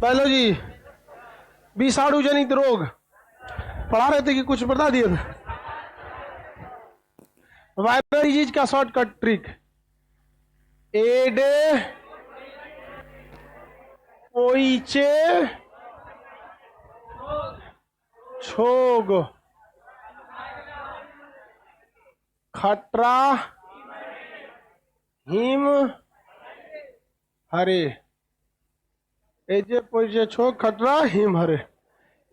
Biology, विषाणु जनित रोग पढ़ा रहे थे कि कुछ बता दिए थे? वायरल डिजीज का शॉर्टकट ट्रिक, एडे ओइचे छोग खटरा हिम हरे। एजे पोइचे छोग खटरा हिम हरे।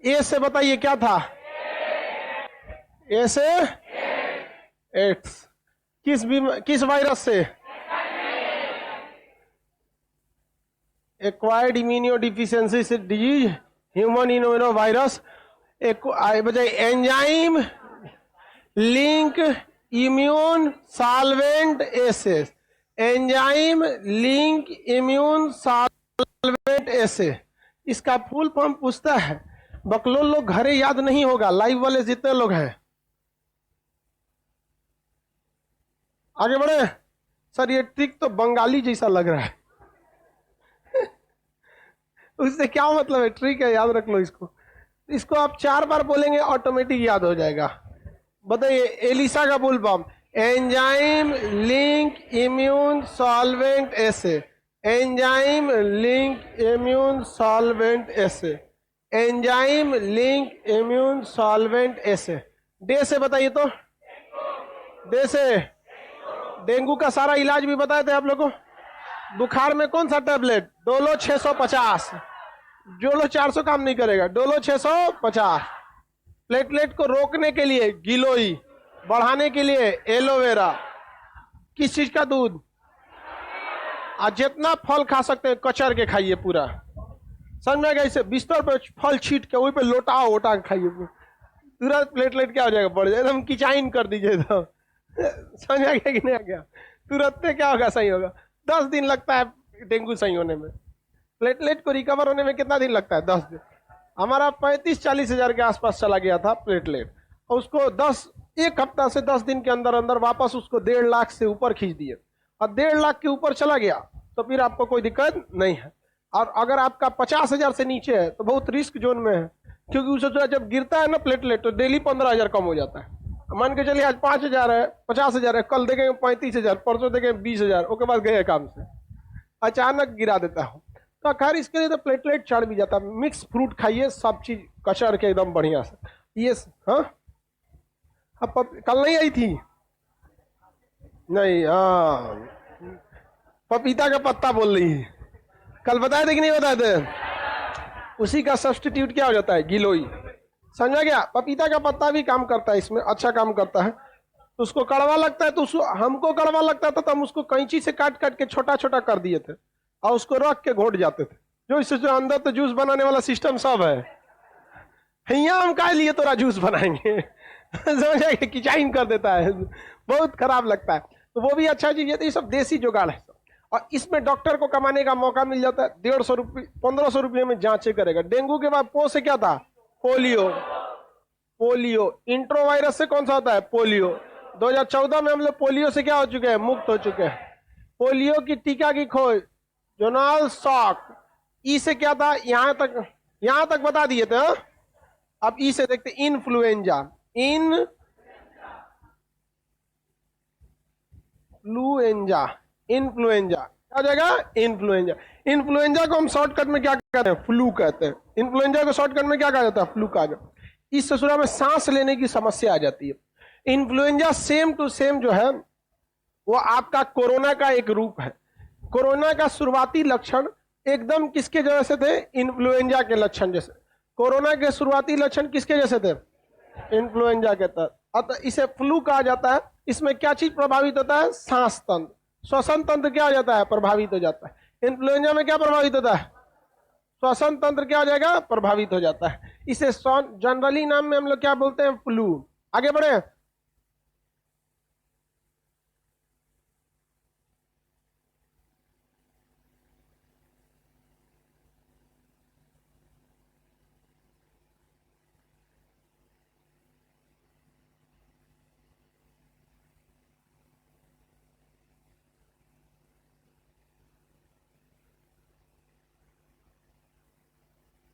ए से बताइए क्या था? ए से एड्स। किस वायरस से? एक्वायर्ड इम्यूनो डिफिशियंसी से डिजीज, ह्यूमन इम्यूनो वायरस। बताइए, enzyme link immune solvent assay. Enzyme link immune solvent एसे, इसका फुल फॉर्म पूछता है। बकलोल लोग घरे याद नहीं होगा, लाइव वाले जितने लोग हैं। आगे बढ़े सर। ये ट्रिक तो बंगाली जैसा लग रहा है। उससे क्या मतलब है? ट्रिक है, याद रख लो इसको। इसको आप 4 बार बोलेंगे ऑटोमेटिक याद हो जाएगा। बताइए, एलिसा का full form, enzyme link immune solvent assay. Enzyme link immune solvent assay. Enzyme link immune solvent assay. डे से बताइए तो। डे से डेंगू का सारा इलाज भी बताए थे आप लोगों को। बुखार में कौन सा टेबलेट? डोलो 650। डोलो 400 काम नहीं करेगा, डोलो 650। प्लेटलेट को रोकने के लिए गिलोई, बढ़ाने के लिए एलोवेरा। किस चीज का दूध? आज जितना फल खा सकते हैं कचर के खाइए पूरा। समझ में गया? इसे बिस्तर पे फल छीट के वही पे लोटा ओटा के खाइए, तुरंत प्लेटलेट क्या हो जाएगा? बढ़ जाएगा, एकदम किचाइन कर दीजिए। तो समझ आ गया कि नहीं आ गया? तुरंत क्या होगा? सही होगा। 10 दिन लगता है डेंगू सही होने में। प्लेटलेट को रिकवर होने में कितना दिन लगता है? 10 दिन। हमारा 35-40 हजार के आसपास चला गया था प्लेटलेट, और उसको 1 हफ्ता से 10 दिन के अंदर अंदर वापस उसको 1.5 लाख से ऊपर खींच दिए। और 1.5 लाख के ऊपर चला गया तो फिर आपको कोई दिक्कत नहीं है। और अगर आपका 50 हजार से नीचे है तो बहुत रिस्क जोन में है, क्योंकि उसे जब गिरता है ना प्लेटलेट तो डेली 15 हजार कम हो जाता है। मान के चलिए आज 5 हजार है, 50 हजार है, कल देखेंगे 35 हजार, परसों देखेंगे 20 हजार, उसके बाद गए काम से, अचानक गिरा देता हूँ। तो खैर इसके लिए तो प्लेटलेट चढ़ भी जाता है। मिक्स फ्रूट खाइए, सब चीज कचर के एकदम बढ़िया से। ये हाँ, अब कल नहीं आई थी? नहीं, हाँ, पपीता का पत्ता बोल रही है। कल बताए थे कि नहीं बताए थे? उसी का सब्सटीट्यूट क्या हो जाता है? गिलोई। समझा गया? पपीता का पत्ता भी काम करता है, इसमें अच्छा काम करता है। तो उसको कड़वा लगता है, तो उसको, हमको कड़वा लगता था तो हम उसको कैंची से काट काट के छोटा छोटा कर दिए थे और उसको रख के घोट जाते थे। जो इससे जो अंदर तो जूस बनाने वाला सिस्टम सब है। हिया हम का लिए तोरा जूस बनाएंगे। समझा? किचाइन कर देता है, बहुत खराब लगता है। तो वो भी अच्छा चीज है। तो ये सब देसी जुगाड़ है। और इसमें डॉक्टर को कमाने का मौका मिल जाता है। 150 रुपये 1500 रुपये में जांचे करेगा। डेंगू के बाद पो से क्या था? पोलियो। पोलियो इंट्रो वायरस से कौन सा होता है? पोलियो। 2014 में हम लोग पोलियो से क्या हो चुके हैं? मुक्त हो चुके हैं। पोलियो की टीका की खोज जोनाल सॉक। ई से क्या था? यहां तक बता दिए थे। हाँ? अब ई से देखते, इन्फ्लुएंजा। इन्फ्लुएंजा। इन्फ्लुएंजा क्या हो जाएगा? इन्फ्लुएंजा। इन्फ्लुएंजा को हम शॉर्टकट में क्या कहते हैं? फ्लू कहते हैं। इन्फ्लुएंजा को शॉर्टकट में क्या कहा जाता है? फ्लू कहा जाता है। इस ससुरा में सांस लेने की समस्या आ जाती है। इन्फ्लुएंजा सेम टू सेम जो है वो आपका कोरोना का एक रूप है। कोरोना का शुरुआती लक्षण एकदम किसके जैसे थे? इन्फ्लुएंजा के लक्षण जैसे। कोरोना के शुरुआती लक्षण किसके जैसे थे? इन्फ्लुएंजा के तहत। अतः इसे फ्लू कहा जाता है। इसमें क्या चीज प्रभावित होता है? सांस तंत्र, श्वसन तंत्र क्या हो जाता है? प्रभावित हो जाता है। इन्फ्लुएंजा में क्या प्रभावित होता है? श्वसन तंत्र क्या हो जाएगा? प्रभावित हो जाता है। इसे जनरली नाम में हम लोग क्या बोलते हैं? फ्लू। आगे बढ़े।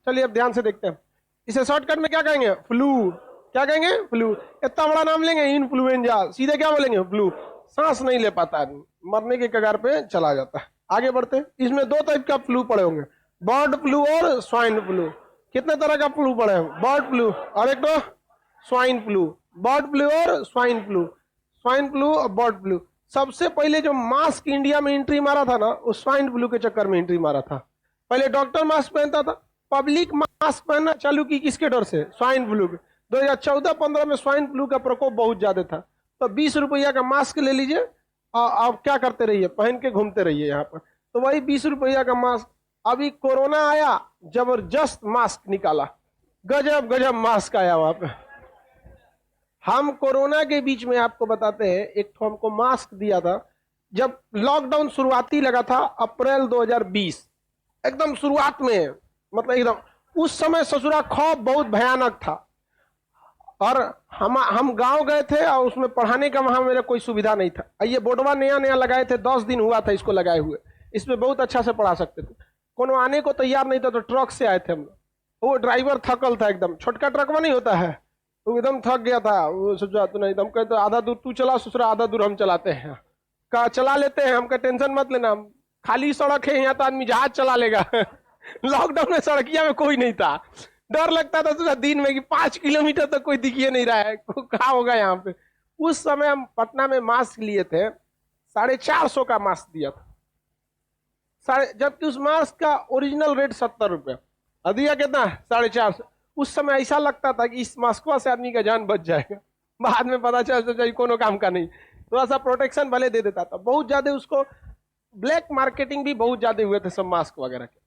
चलिए अब ध्यान से देखते हैं, इसे शॉर्टकट में क्या कहेंगे? फ्लू। क्या कहेंगे? फ्लू। इतना बड़ा नाम लेंगे इन्फ्लुएंजा, सीधे क्या बोलेंगे? फ्लू। सांस नहीं ले पाता आदमी, मरने के कगार पे चला जाता है। आगे बढ़ते हैं, इसमें दो टाइप का फ्लू पड़े होंगे, बर्ड फ्लू और स्वाइन फ्लू। कितने तरह का फ्लू पड़े हैं? बर्ड फ्लू और एक तो स्वाइन फ्लू। बर्ड फ्लू और स्वाइन फ्लू, स्वाइन फ्लू और बर्ड फ्लू। सबसे पहले जो मास्क इंडिया में एंट्री मारा था ना, वो स्वाइन फ्लू के चक्कर में एंट्री मारा था। पहले डॉक्टर मास्क पहनता था, पब्लिक मास्क पहनना चालू की किसके डर से? स्वाइन फ्लू के। 2014-15 में स्वाइन फ्लू का प्रकोप बहुत ज्यादा था, तो 20 रुपया का मास्क ले लीजिए, आप क्या करते रहिए? पहन के घूमते रहिए यहाँ पर। तो वही 20 रुपया का मास्क। अभी कोरोना आया, जबरदस्त मास्क निकाला, गजब गजब मास्क आया वहां पे। हम कोरोना के बीच में आपको बताते हैं, एक तो हमको मास्क दिया था जब लॉकडाउन शुरुआती लगा था, अप्रैल 2020, एकदम शुरुआत में, मतलब एकदम उस समय ससुरा खौफ बहुत भयानक था। और हम गांव गए थे और उसमें पढ़ाने का वहां मेरा कोई सुविधा नहीं था। ये बोर्डवा नया नया लगाए थे, 10 दिन हुआ था इसको लगाए हुए, इसमें बहुत अच्छा से पढ़ा सकते थे। कोनो आने को तैयार नहीं था, तो ट्रक से आए थे हम लोग। वो ड्राइवर थकल था एकदम, छोटका ट्रकवा नहीं होता है, वो एकदम थक गया था। वो सोचा तो नहीं, हम कहते आधा दूर तू चला ससुरा, आधा दूर हम चलाते हैं। कहा चला लेते हैं, हमका टेंशन मत लेना, खाली सड़क है यहाँ तो आदमी जहाज चला लेगा। लॉकडाउन में सड़किया में कोई नहीं था, डर लगता था तो दिन में कि 5 किलोमीटर तक कोई दिखिए नहीं रहा है, कहा होगा यहाँ पे। उस समय हम पटना में मास्क लिए थे, 450 का मास्क दिया था, जबकि उस मास्क का ओरिजिनल रेट 70 रुपये, दिया कितना? 450। उस समय ऐसा लगता था कि इस मास्कवा से आदमी का जान बच जाएगा। बाद में पता चला कोनो काम का नहीं, थोड़ा सा प्रोटेक्शन भले दे देता था। बहुत ज्यादा उसको ब्लैक मार्केटिंग भी बहुत ज्यादा हुए थे सब मास्क वगैरह के।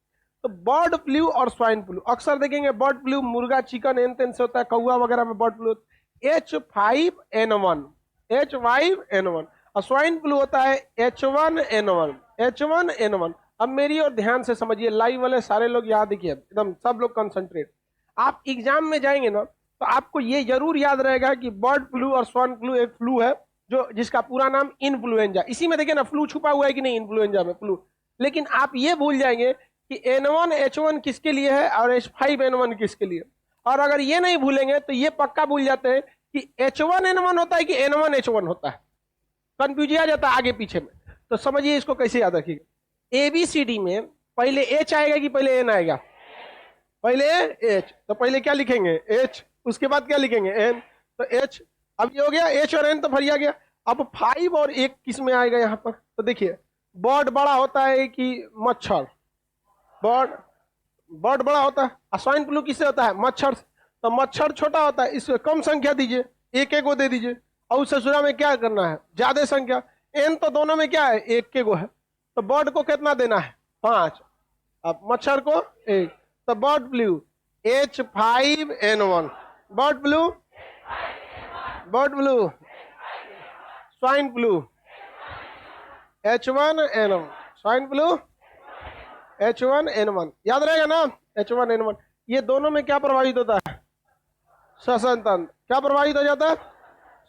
तो बर्ड फ्लू और स्वाइन फ्लू अक्सर देखेंगे, बर्ड फ्लू मुर्गा चिकन एन तेन से होता है, कौआ वगैरह में बर्ड फ्लू। H5N1, H5N1। और स्वाइन फ्लू होता है H1N1, H1N1। अब मेरी और ध्यान से समझिए, लाइव वाले सारे लोग यहाँ देखिए, एकदम सब लोग कंसंट्रेट। आप एग्जाम में जाएंगे ना, तो आपको ये जरूर याद रहेगा कि बर्ड फ्लू और स्वाइन फ्लू एक फ्लू है जो जिसका पूरा नाम इन्फ्लुएंजा। इसी में देखिए ना, फ्लू छुपा हुआ है कि नहीं, इन्फ्लुएंजा में फ्लू। लेकिन आप ये भूल जाएंगे कि N1 H1 किसके लिए है और H5N1 किसके लिए। और अगर ये नहीं भूलेंगे तो ये पक्का भूल जाते हैं कि H1N1 होता है कि N1 H1 होता है, कंफ्यूज आ जाता है आगे पीछे में। तो समझिए इसको कैसे याद रखिएगा। ABCD में पहले H आएगा कि पहले N आएगा? पहले H, तो पहले क्या लिखेंगे? H, उसके बाद क्या लिखेंगे? N। तो H, अब ये हो गया H और N तो फरिया गया। अब 5 और 1 किस में आएगा यहाँ पर? तो देखिए, बर्ड बड़ा होता है कि मच्छर? बर्ड बड़ा होता है। और स्वाइन फ्लू किससे होता है? मच्छर से। तो मच्छर छोटा होता है, इसको कम संख्या दीजिए, एक एक को दे दीजिए। और उस ससुरा में क्या करना है? ज्यादा संख्या। एन तो दोनों में क्या है? एक के गो है। तो बर्ड को कितना देना है? 5। अब मच्छर को 1। तो bird flu H5N1, bird flu, bird flu, swine flu H1N1, swine flu H1N1। याद रहेगा ना? H1N1। ये दोनों में क्या प्रभावित होता है? श्वसन तंत्र। क्या प्रभावित हो जाता है?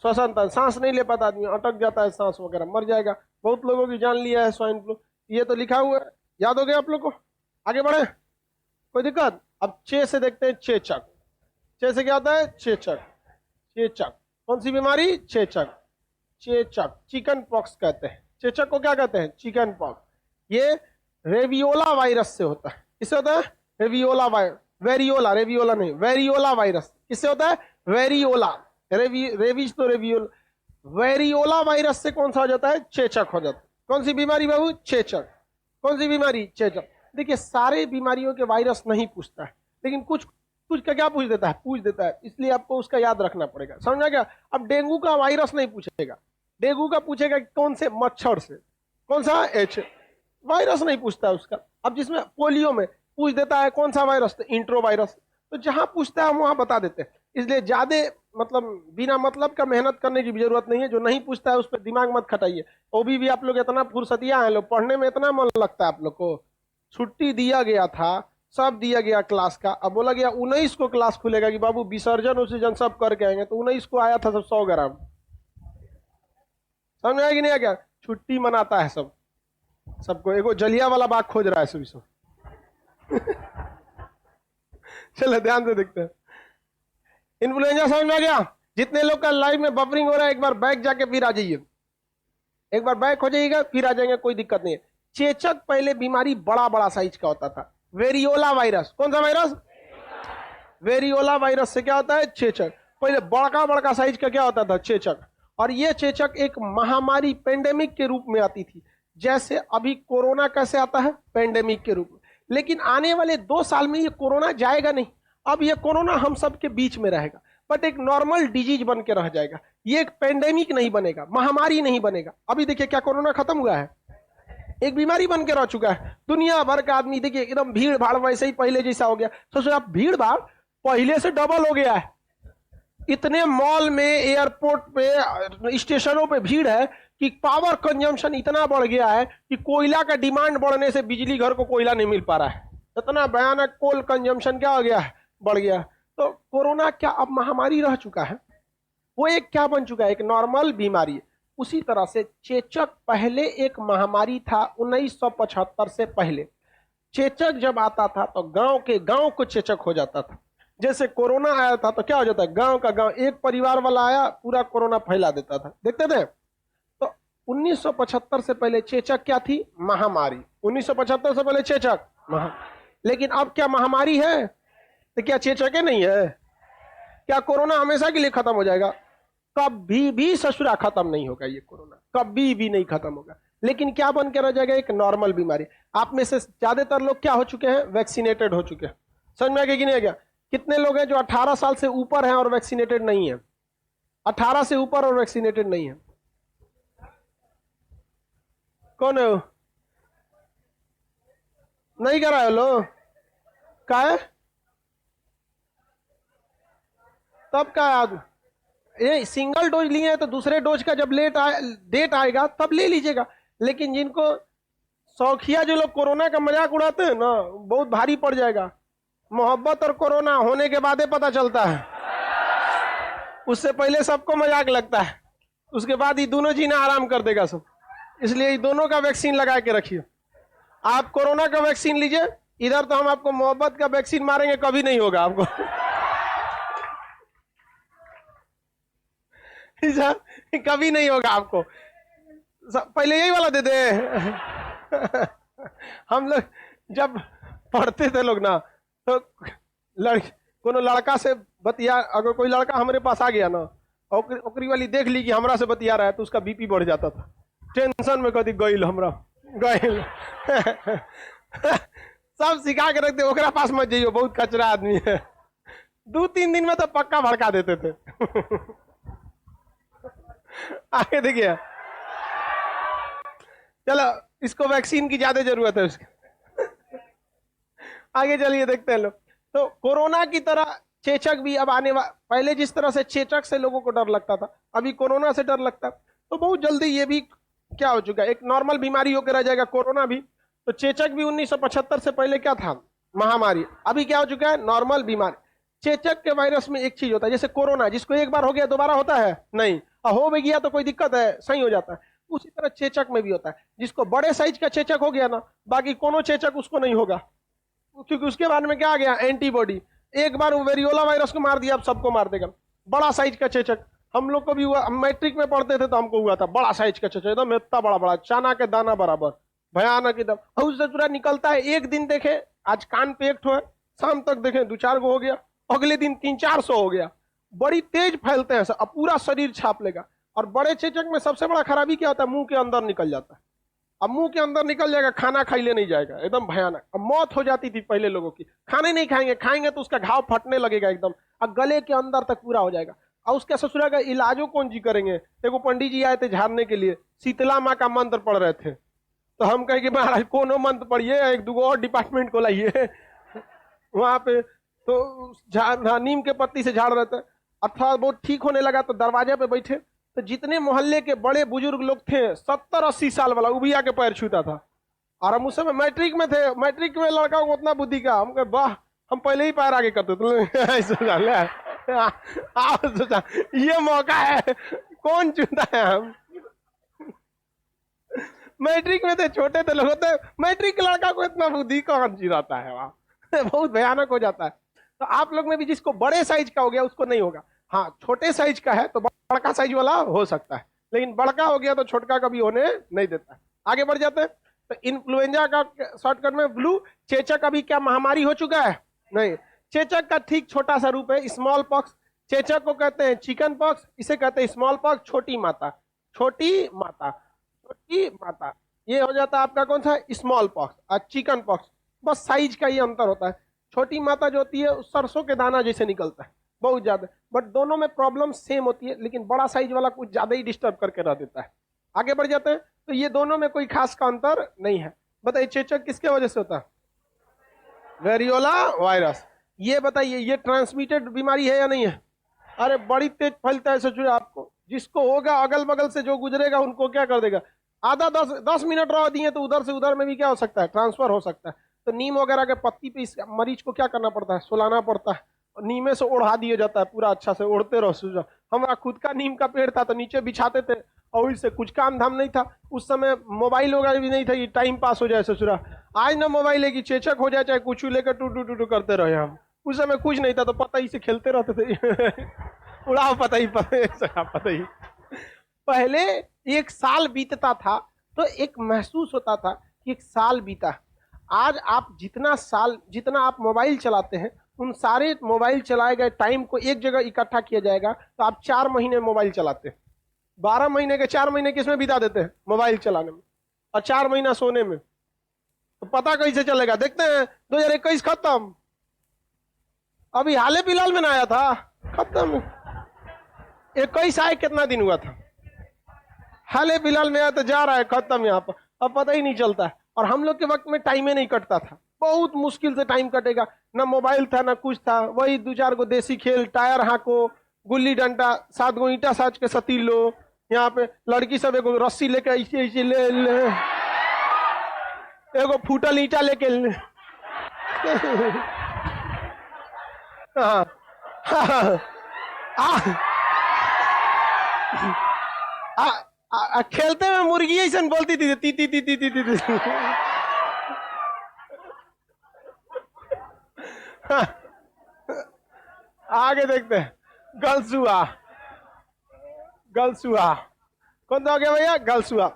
श्वसन तंत्र। सांस नहीं ले पाता आदमी, अटक जाता है, सांस वगैरह, मर जाएगा। बहुत लोगों की जान लिया है स्वाइन फ्लू। ये तो लिखा हुआ है, याद हो गया आप लोग को? आगे बढ़े, कोई दिक्कत? अब 6 से देखते हैं, चेचक। 6 से क्या होता है? चेचक। चेचक कौन सी बीमारी? चेचक। चेचक चिकन पॉक्स कहते हैं। चेचक को क्या कहते हैं? Chicken pox. ये रेवियोला वायरस से होता है। किससे होता है? रेवियोला वायरस। वेरियोला, रेवियोला नहीं, वेरियोला वायरस। किससे होता है? वेरियोला। रेविज तो रेवियोला। वेरियोला वायरस से कौन सा हो जाता है? चेचक हो जाता है। कौन सी बीमारी बाबू? चेचक। कौन सी बीमारी? चेचक। देखिए, सारे बीमारियों के वायरस नहीं पूछता है, लेकिन कुछ कुछ का क्या पूछ देता है? पूछ देता है, इसलिए आपको उसका याद रखना पड़ेगा। समझा क्या? अब डेंगू का वायरस नहीं पूछेगा, डेंगू का पूछेगा कौन से? मच्छर से। कौन सा? H। वायरस नहीं पूछता है उसका। अब जिसमें पोलियो में पूछ देता है कौन सा वायरस? तो इंट्रो वायरस। तो जहां पूछता है हम वहां बता देते हैं। इसलिए ज्यादा मतलब बिना मतलब का मेहनत करने की भी जरूरत नहीं है। जो नहीं पूछता है उस पर दिमाग मत खटाइए। वो भी आप लोग इतना फुर्सतिया हैं, लोग पढ़ने में इतना मन लगता है आप लोग को। छुट्टी दिया गया था, सब दिया गया क्लास का। अब बोला गया 19 को क्लास खुलेगा कि बाबू विसर्जन विसर्जन सब करके आएंगे। तो 19 को आया था सब 100 ग्राम। समझ आया कि नहीं? आ गया? छुट्टी मनाता है सब, सबको। एगो जलिया वाला बाग खोज रहा है सब। चलो ध्यान से देखते हैं। इन्फ्लुएंजा समझ में आ गया? जितने लोग का लाइव में बफरिंग हो रहा है एक बार बैक जाके फिर आ जाइए, एक बार बैक हो जाइएगा फिर आ जाएंगे, कोई दिक्कत नहीं है। चेचक पहले बीमारी बड़ा बड़ा साइज का होता था, वेरियोला वायरस। कौन सा वायरस? वेरियोला वायरस से क्या होता है? चेचक। पहले बड़का बड़का साइज का क्या होता था? चेचक। और ये चेचक एक महामारी पेंडेमिक के रूप में आती थी, जैसे अभी कोरोना कैसे आता है? पेंडेमिक के रूप में। लेकिन आने वाले 2 साल में ये कोरोना जाएगा नहीं, अब ये कोरोना हम सब के बीच में रहेगा, बट एक नॉर्मल डिजीज बन के रह जाएगा। ये एक पेंडेमिक नहीं बनेगा, महामारी नहीं बनेगा। अभी देखिए क्या कोरोना खत्म हुआ है, एक बीमारी बन के रह चुका है। दुनिया भर का आदमी देखिए एकदम भीड़ भाड़ वैसे ही पहले जैसा हो गया। सोचो आप, भीड़ भाड़ पहले से डबल हो गया है। इतने मॉल में, एयरपोर्ट पे, स्टेशनों पे भीड़ है कि पावर कंजम्पशन इतना बढ़ गया है कि कोयला का डिमांड बढ़ने से बिजली घर को कोयला नहीं मिल पा रहा है। इतना भयानक कोल कंजम्पशन क्या हो गया है? बढ़ गया। तो कोरोना क्या अब महामारी रह चुका है? वो एक क्या बन चुका है? एक नॉर्मल बीमारी है। उसी तरह से चेचक पहले एक महामारी था 1975 से पहले। चेचक जब आता था तो गांव के गांव को चेचक हो जाता था। जैसे कोरोना आया था तो क्या हो जाता है? गांव का गांव, एक परिवार वाला आया पूरा कोरोना फैला देता था, देखते थे। तो 1975 से पहले चेचक क्या थी? महामारी। 1975 से पहले चेचक लेकिन अब क्या महामारी है? तो क्या चेचक नहीं है? क्या कोरोना हमेशा के लिए खत्म हो जाएगा? कभी भी ससुरा खत्म नहीं होगा ये कोरोना, कभी भी नहीं खत्म होगा। लेकिन क्या बन के रह जाएगा? एक नॉर्मल बीमारी। आप में से ज्यादातर लोग क्या हो चुके हैं? वैक्सीनेटेड हो चुके हैं। समझ में आ गया कि नहीं आ गया? कितने लोग हैं जो 18 साल से ऊपर हैं और वैक्सीनेटेड नहीं है? 18 से ऊपर और वैक्सीनेटेड नहीं है, कौन है वो? नहीं करा है लो? क्या है तब? क्या याद? ये सिंगल डोज लिए हैं तो दूसरे डोज का जब डेट आएगा तब ले लीजिएगा। लेकिन जिनको शौकिया जो लोग कोरोना का मजाक उड़ाते हैं ना, बहुत भारी पड़ जाएगा। मोहब्बत और कोरोना होने के बाद पता चलता है, उससे पहले सबको मजाक लगता है, उसके बाद ये दोनों जीना आराम कर देगा सब। इसलिए ये दोनों का वैक्सीन लगा के रखिए। आप कोरोना का वैक्सीन लीजिए, इधर तो हम आपको मोहब्बत का वैक्सीन मारेंगे, कभी नहीं होगा आपको। कभी नहीं होगा आपको। पहले यही वाला दे दे। हम लोग जब पढ़ते थे लोग ना, तो कोनो लड़का से बतिया, अगर कोई लड़का हमारे पास आ गया ना, ओकरी वाली देख ली कि हमरा से बतिया रहा है, तो उसका बीपी बढ़ जाता था। टेंशन में कभी गईल हमरा गईल। सब सिखा के रखते, ओकरा पास मत जाइयो, बहुत कचरा आदमी है। 2-3 दिन में तो पक्का भड़का देते थे। आगे देखिए, चलो इसको वैक्सीन की ज्यादा जरूरत है उसकी। आगे चलिए देखते हैं लोग। तो कोरोना की तरह चेचक भी अब पहले जिस तरह से चेचक से लोगों को डर लगता था, अभी कोरोना से डर लगता है। तो बहुत जल्दी ये भी क्या हो चुका है? एक नॉर्मल बीमारी होकर रह जाएगा कोरोना भी। तो चेचक भी 1975 से पहले क्या था? महामारी। अभी क्या हो चुका है? नॉर्मल बीमारी। चेचक के वायरस में एक चीज होता है, जैसे कोरोना, जिसको एक बार हो गया दोबारा होता है नहीं, हो भी गया तो कोई दिक्कत है, सही हो जाता है। उसी तरह चेचक में भी होता है, जिसको बड़े साइज का चेचक हो गया ना, बाकी कोनो चेचक उसको नहीं होगा, क्योंकि उसके बाद में क्या आ गया? एंटीबॉडी। एक बार वो वेरियोला वायरस को मार दिया, अब सबको मार देगा। बड़ा साइज का चेचक हम लोग को भी हुआ, हम मैट्रिक में पढ़ते थे तो हमको हुआ था। बड़ा साइज का चेचक, एकदम इतना बड़ा बड़ा, चाना के दाना बराबर, भयानक एकदम। और उससे पूरा निकलता है। एक दिन देखे आज कान पे एक ठो है, शाम तक देखे 2-4 गो हो गया, अगले दिन 300-400 हो गया। बड़ी तेज फैलते हैं, अब पूरा शरीर छाप लेगा। और बड़े चेचक में सबसे बड़ा खराबी क्या होता है? मुंह के अंदर निकल जाता है। अब मुंह के अंदर निकल जाएगा, खाना खाइले नहीं जाएगा, एकदम भयानक। अब मौत हो जाती थी पहले लोगों की, खाने नहीं खाएंगे, खाएंगे तो उसका घाव फटने लगेगा एकदम, और गले के अंदर तक पूरा हो जाएगा। और उसके ससुरा का इलाजो कौन जी करेंगे? एगो पंडित जी आए थे झाड़ने के लिए, शीतला माँ का मंत्र पढ़ रहे थे। तो हम कहे कि महाराज कोनो मंत्र पढ़िए, 1-2 और डिपार्टमेंट को लाइए। वहां पे तो नीम के पत्ती से झाड़ रहे थे। अथवा बहुत ठीक होने लगा तो दरवाजे पे बैठे, तो जितने मोहल्ले के बड़े बुजुर्ग लोग थे, 70-80 साल वाला, वो भी आके पैर छूता था। और हम उस समय मैट्रिक में थे, मैट्रिक में लड़का को उतना बुद्धि का, हम कहे वाह, हम पहले ही पैर आगे करते थे। सोचा ये मौका है, कौन चुनता है? हम मैट्रिक में थे, छोटे थे लोग होते, मैट्रिक के लड़का को इतना बुद्धि कौन चिराता है? वहां बहुत भयानक हो जाता है। तो आप लोग में भी जिसको बड़े साइज का हो गया उसको नहीं होगा। हाँ, छोटे साइज का है तो बड़का साइज वाला हो सकता है, लेकिन बड़का हो गया तो छोटका कभी होने नहीं देता है। आगे बढ़ जाते हैं। तो इन्फ्लुएंजा का शॉर्टकट में फ्लू। चेचक अभी क्या महामारी हो चुका है? नहीं। चेचक का ठीक छोटा सा रूप है स्मॉल पॉक्स। चेचक को कहते हैं चिकन पॉक्स, इसे कहते हैं स्मॉल पॉक्स, छोटी माता। छोटी माता, छोटी माता, ये हो जाता है आपका कौन सा? स्मॉल पॉक्स और चिकन पॉक्स। बस साइज का ही अंतर होता है। छोटी माता जो होती है उस सरसों के दाना जैसे निकलता है बहुत ज्यादा, बट दोनों में प्रॉब्लम सेम होती है, लेकिन बड़ा साइज वाला कुछ ज्यादा ही डिस्टर्ब करके रह देता है। आगे बढ़ जाते हैं। तो ये दोनों में कोई खास का अंतर नहीं है। बताइए चेचक किसके वजह से होता है? Variola virus. ये बताइए ये ट्रांसमिटेड बीमारी है या नहीं है? अरे बड़ी तेज फैलता है सोचिए, आपको जिसको होगा अगल बगल से जो गुजरेगा उनको क्या कर देगा? आधा 10 मिनट रह दिए तो उधर से उधर में भी क्या हो सकता है? ट्रांसफर हो सकता है। तो नीम वगैरह के पत्ती पे इस मरीज को क्या करना पड़ता है? सुलाना पड़ता है, और नीमे से ओढ़ा दिया जाता है पूरा, अच्छा से ओढ़ते रहो सूझा। हमारा खुद का नीम का पेड़ था तो नीचे बिछाते थे, और इससे कुछ काम धाम नहीं था उस समय, मोबाइल वगैरह भी नहीं था, ये टाइम पास हो जाए ससुरा। आज ना मोबाइल है कि चेचक हो जाए चाहे कुछ लेकर टू टू टू टू करते रहे हम। उस समय कुछ नहीं था तो पता ही से खेलते रहते थे उड़ाओ पता ही पता ही। पहले एक साल बीतता था तो एक महसूस होता था कि एक साल बीता। आज आप जितना आप मोबाइल चलाते हैं, उन सारे मोबाइल चलाए गए टाइम को एक जगह इकट्ठा किया जाएगा तो आप 4 महीने मोबाइल चलाते हैं। 12 महीने के 4 महीने किसमें बिता देते हैं? मोबाइल चलाने में, और 4 महीना सोने में। तो पता कैसे चलेगा? देखते हैं 2021 खत्म, अभी हाल फिलहाल में ना आया था, खत्म। 21 आए कितना दिन हुआ था? हाल फिलहाल में आया तो जा रहा है, खत्म यहाँ पर, अब पता ही नहीं चलता है। और हम लोग के वक्त में टाइम ही नहीं कटता था, बहुत मुश्किल से टाइम कटेगा। ना मोबाइल था ना कुछ था, वही 2-4 गो देसी खेल, टायर हाँको, गुल्ली डंडा, 7 गो ईंटा साज के सती लो। यहाँ पे लड़की सब एगो रस्सी लेके ऐसे ऐसे ले एगो फूटल ईंटा लेके ले हाँ, हाँ, खेलते में मुर्गी ऐसा बोलती थी ती ती ती ती ती ती, ती। आगे देखते हैं। गलसुआ। गलसुआ कौन सा हो गया भैया? गलसुआ।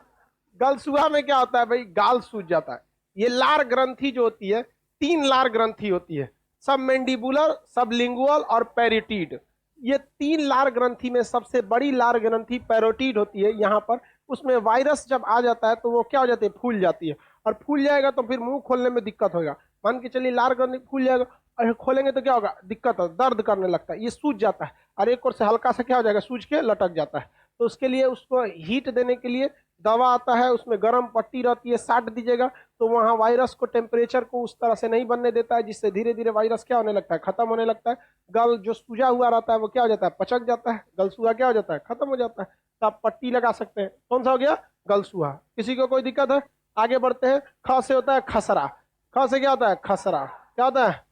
गलसुआ में क्या होता है भाई? गाल सूज जाता है। ये लार ग्रंथि जो होती है, 3 लार ग्रंथि होती है, सब मैंडिबुलर, सब लिंगुअल और पेरिटिड। ये 3 लार ग्रंथि में सबसे बड़ी लार ग्रंथि पेरोटिड होती है यहाँ पर। उसमें वायरस जब आ जाता है तो वो क्या हो जाती है? फूल जाती है, और फूल जाएगा तो फिर मुंह खोलने में दिक्कत होगा। मान के चलिए लार ग्रंथि फूल जाएगा और खोलेंगे तो क्या होगा? दिक्कत हो, दर्द करने लगता है, ये सूज जाता है, और एक और से हल्का सा क्या हो जाएगा? सूज के लटक जाता है। तो उसके लिए उसको हीट देने के लिए दवा आता है, उसमें गर्म पट्टी रहती है, साट दीजिएगा तो वहां वायरस को टेम्परेचर को उस तरह से नहीं बनने देता है, जिससे धीरे धीरे वायरस क्या होने लगता है? खत्म होने लगता है। गल जो सूजा हुआ रहता है वो क्या हो जाता है? पचक जाता है। गलसूहा क्या हो जाता है? खत्म हो जाता है। तो आप पट्टी लगा सकते हैं। कौन सा हो गया? गलसूहा। किसी को कोई दिक्कत है? आगे बढ़ते हैं। ख से होता है खसरा। ख से क्या होता है? खसरा। क्या होता है?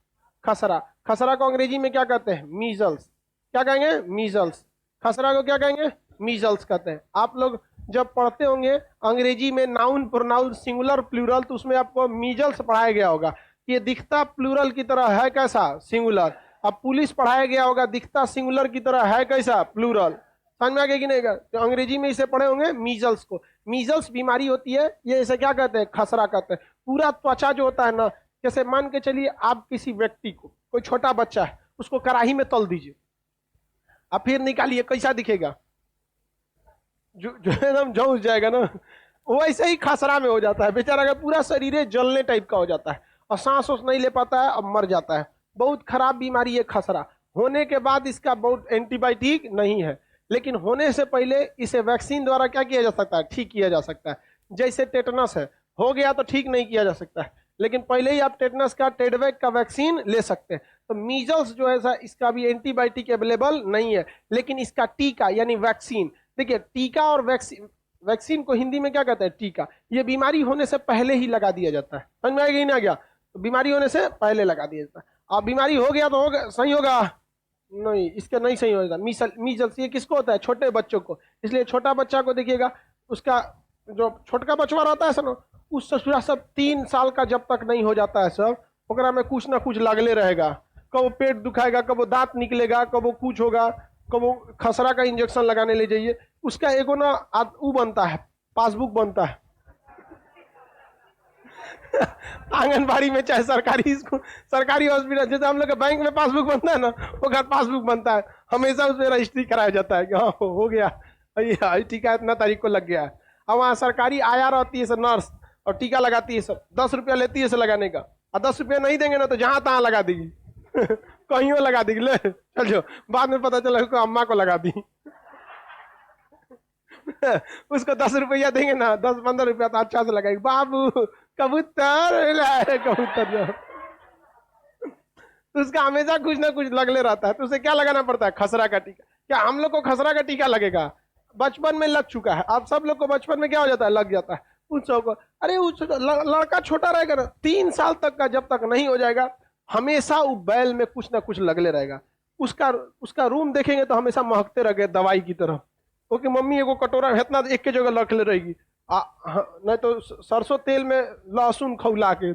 खसरा। खसरा को अंग्रेजी में क्या कहते हैं? मीजल्स। क्या कहेंगे? मीजल्स। खसरा को क्या कहेंगे? मीजल्स कहते हैं। आप लोग जब पढ़ते होंगे अंग्रेजी में नाउन प्रोनाउन सिंगुलर प्लूरल, तो उसमें आपको मीजल्स पढ़ाया गया होगा। ये दिखता प्लूरल की तरह है कैसा? सिंगुलर। अब पुलिस पढ़ाया गया होगा, दिखता सिंगुलर की तरह है कैसा? प्लूरल। समझ में आ गया कि नहीं? तो अंग्रेजी में इसे पढ़े होंगे मीजल्स को। मीजल्स बीमारी होती है, ये इसे क्या कहते हैं? खसरा कहते हैं। पूरा त्वचा जो होता है ना, जैसे मान के चलिए आप किसी व्यक्ति को, कोई छोटा बच्चा है, उसको कढ़ाई में तल दीजिए, अब फिर निकालिए, कैसा दिखेगा? जो एकदम झुस जाएगा ना, वैसे ही खसरा में हो जाता है बेचारा का, पूरा शरीर जलने टाइप का हो जाता है, और सांस उस नहीं ले पाता है, अब मर जाता है। बहुत खराब बीमारी है खसरा। होने के बाद इसका बहुत एंटीबायोटिक नहीं है, लेकिन होने से पहले इसे वैक्सीन द्वारा क्या किया जा सकता है? ठीक किया जा सकता है। जैसे टेटनस है, हो गया तो ठीक नहीं किया जा सकता है, लेकिन पहले ही आप टेटनस का, टेडवैक का वैक्सीन ले सकते हैं। तो मीजल्स जो है इसका भी एंटीबायोटिक अवेलेबल नहीं है, लेकिन इसका टीका यानी वैक्सीन, देखिए टीका और वैक्सीन, वैक्सीन को हिंदी में क्या कहते हैं? टीका। ये बीमारी होने से पहले ही लगा दिया जाता है। समझ में आएगा? ना गया? तो बीमारी होने से पहले लगा दिया जाता है। अब बीमारी हो गया तो होगा, सही होगा? नहीं, इसका नहीं सही होगा। मीजल्स ये किसको होता है? छोटे बच्चों को। इसलिए छोटा बच्चा को देखिएगा, उसका जो छोटका बचवा रहता है सर, उस ससुरा सब 3 साल का जब तक नहीं हो जाता है सब, ओकरा में कुछ ना कुछ लगले रहेगा। कब वो पेट दुखाएगा, कब वो दांत निकलेगा, कब वो कुछ होगा, कब वो खसरा का इंजेक्शन लगाने ले जाइए, उसका एगो ना वो बनता है, पासबुक बनता है। आंगनबाड़ी में चाहे सरकारी स्कूल, सरकारी हॉस्पिटल, जैसे हम लोग के बैंक में पासबुक बनता है ना, वो घर पासबुक बनता है, हमेशा उसमें रजिस्ट्री कराया जाता है कि हाँ हो गया, टीका इतना तारीख को लग गया है। और वहाँ सरकारी आया रहती है सब नर्स और टीका लगाती है, सब 10 रुपया लेती है इसे लगाने का, और 10 रुपया नहीं देंगे ना तो जहां तहां लगा देगी। कहीं लगा देगी, ले चल जो, बाद में पता चला उसको अम्मा को लगा दी। उसको 10 रुपया देंगे ना, 10-15 रुपया तो अच्छा से लगाएगी, बाबू कबूतर कबूतर जो, तो उसका हमेशा कुछ ना कुछ लगले रहता है। तो उसे क्या लगाना पड़ता है? खसरा का टीका। क्या हम लोग को खसरा का टीका लगेगा? बचपन में लग चुका है, आप सब लोग को बचपन में क्या हो जाता है? लग जाता है। उन सब को, अरे उस लड़का छोटा रहेगा ना, 3 साल तक का जब तक नहीं हो जाएगा, हमेशा वो बैल में कुछ ना कुछ लगले रहेगा। उसका रूम देखेंगे तो हमेशा महकते रह गए दवाई की तरह, क्योंकि मम्मी एगो कटोरा इतना एक के जगह रख ले रहेगी, नहीं तो सरसों तेल में लहसुन खौला के।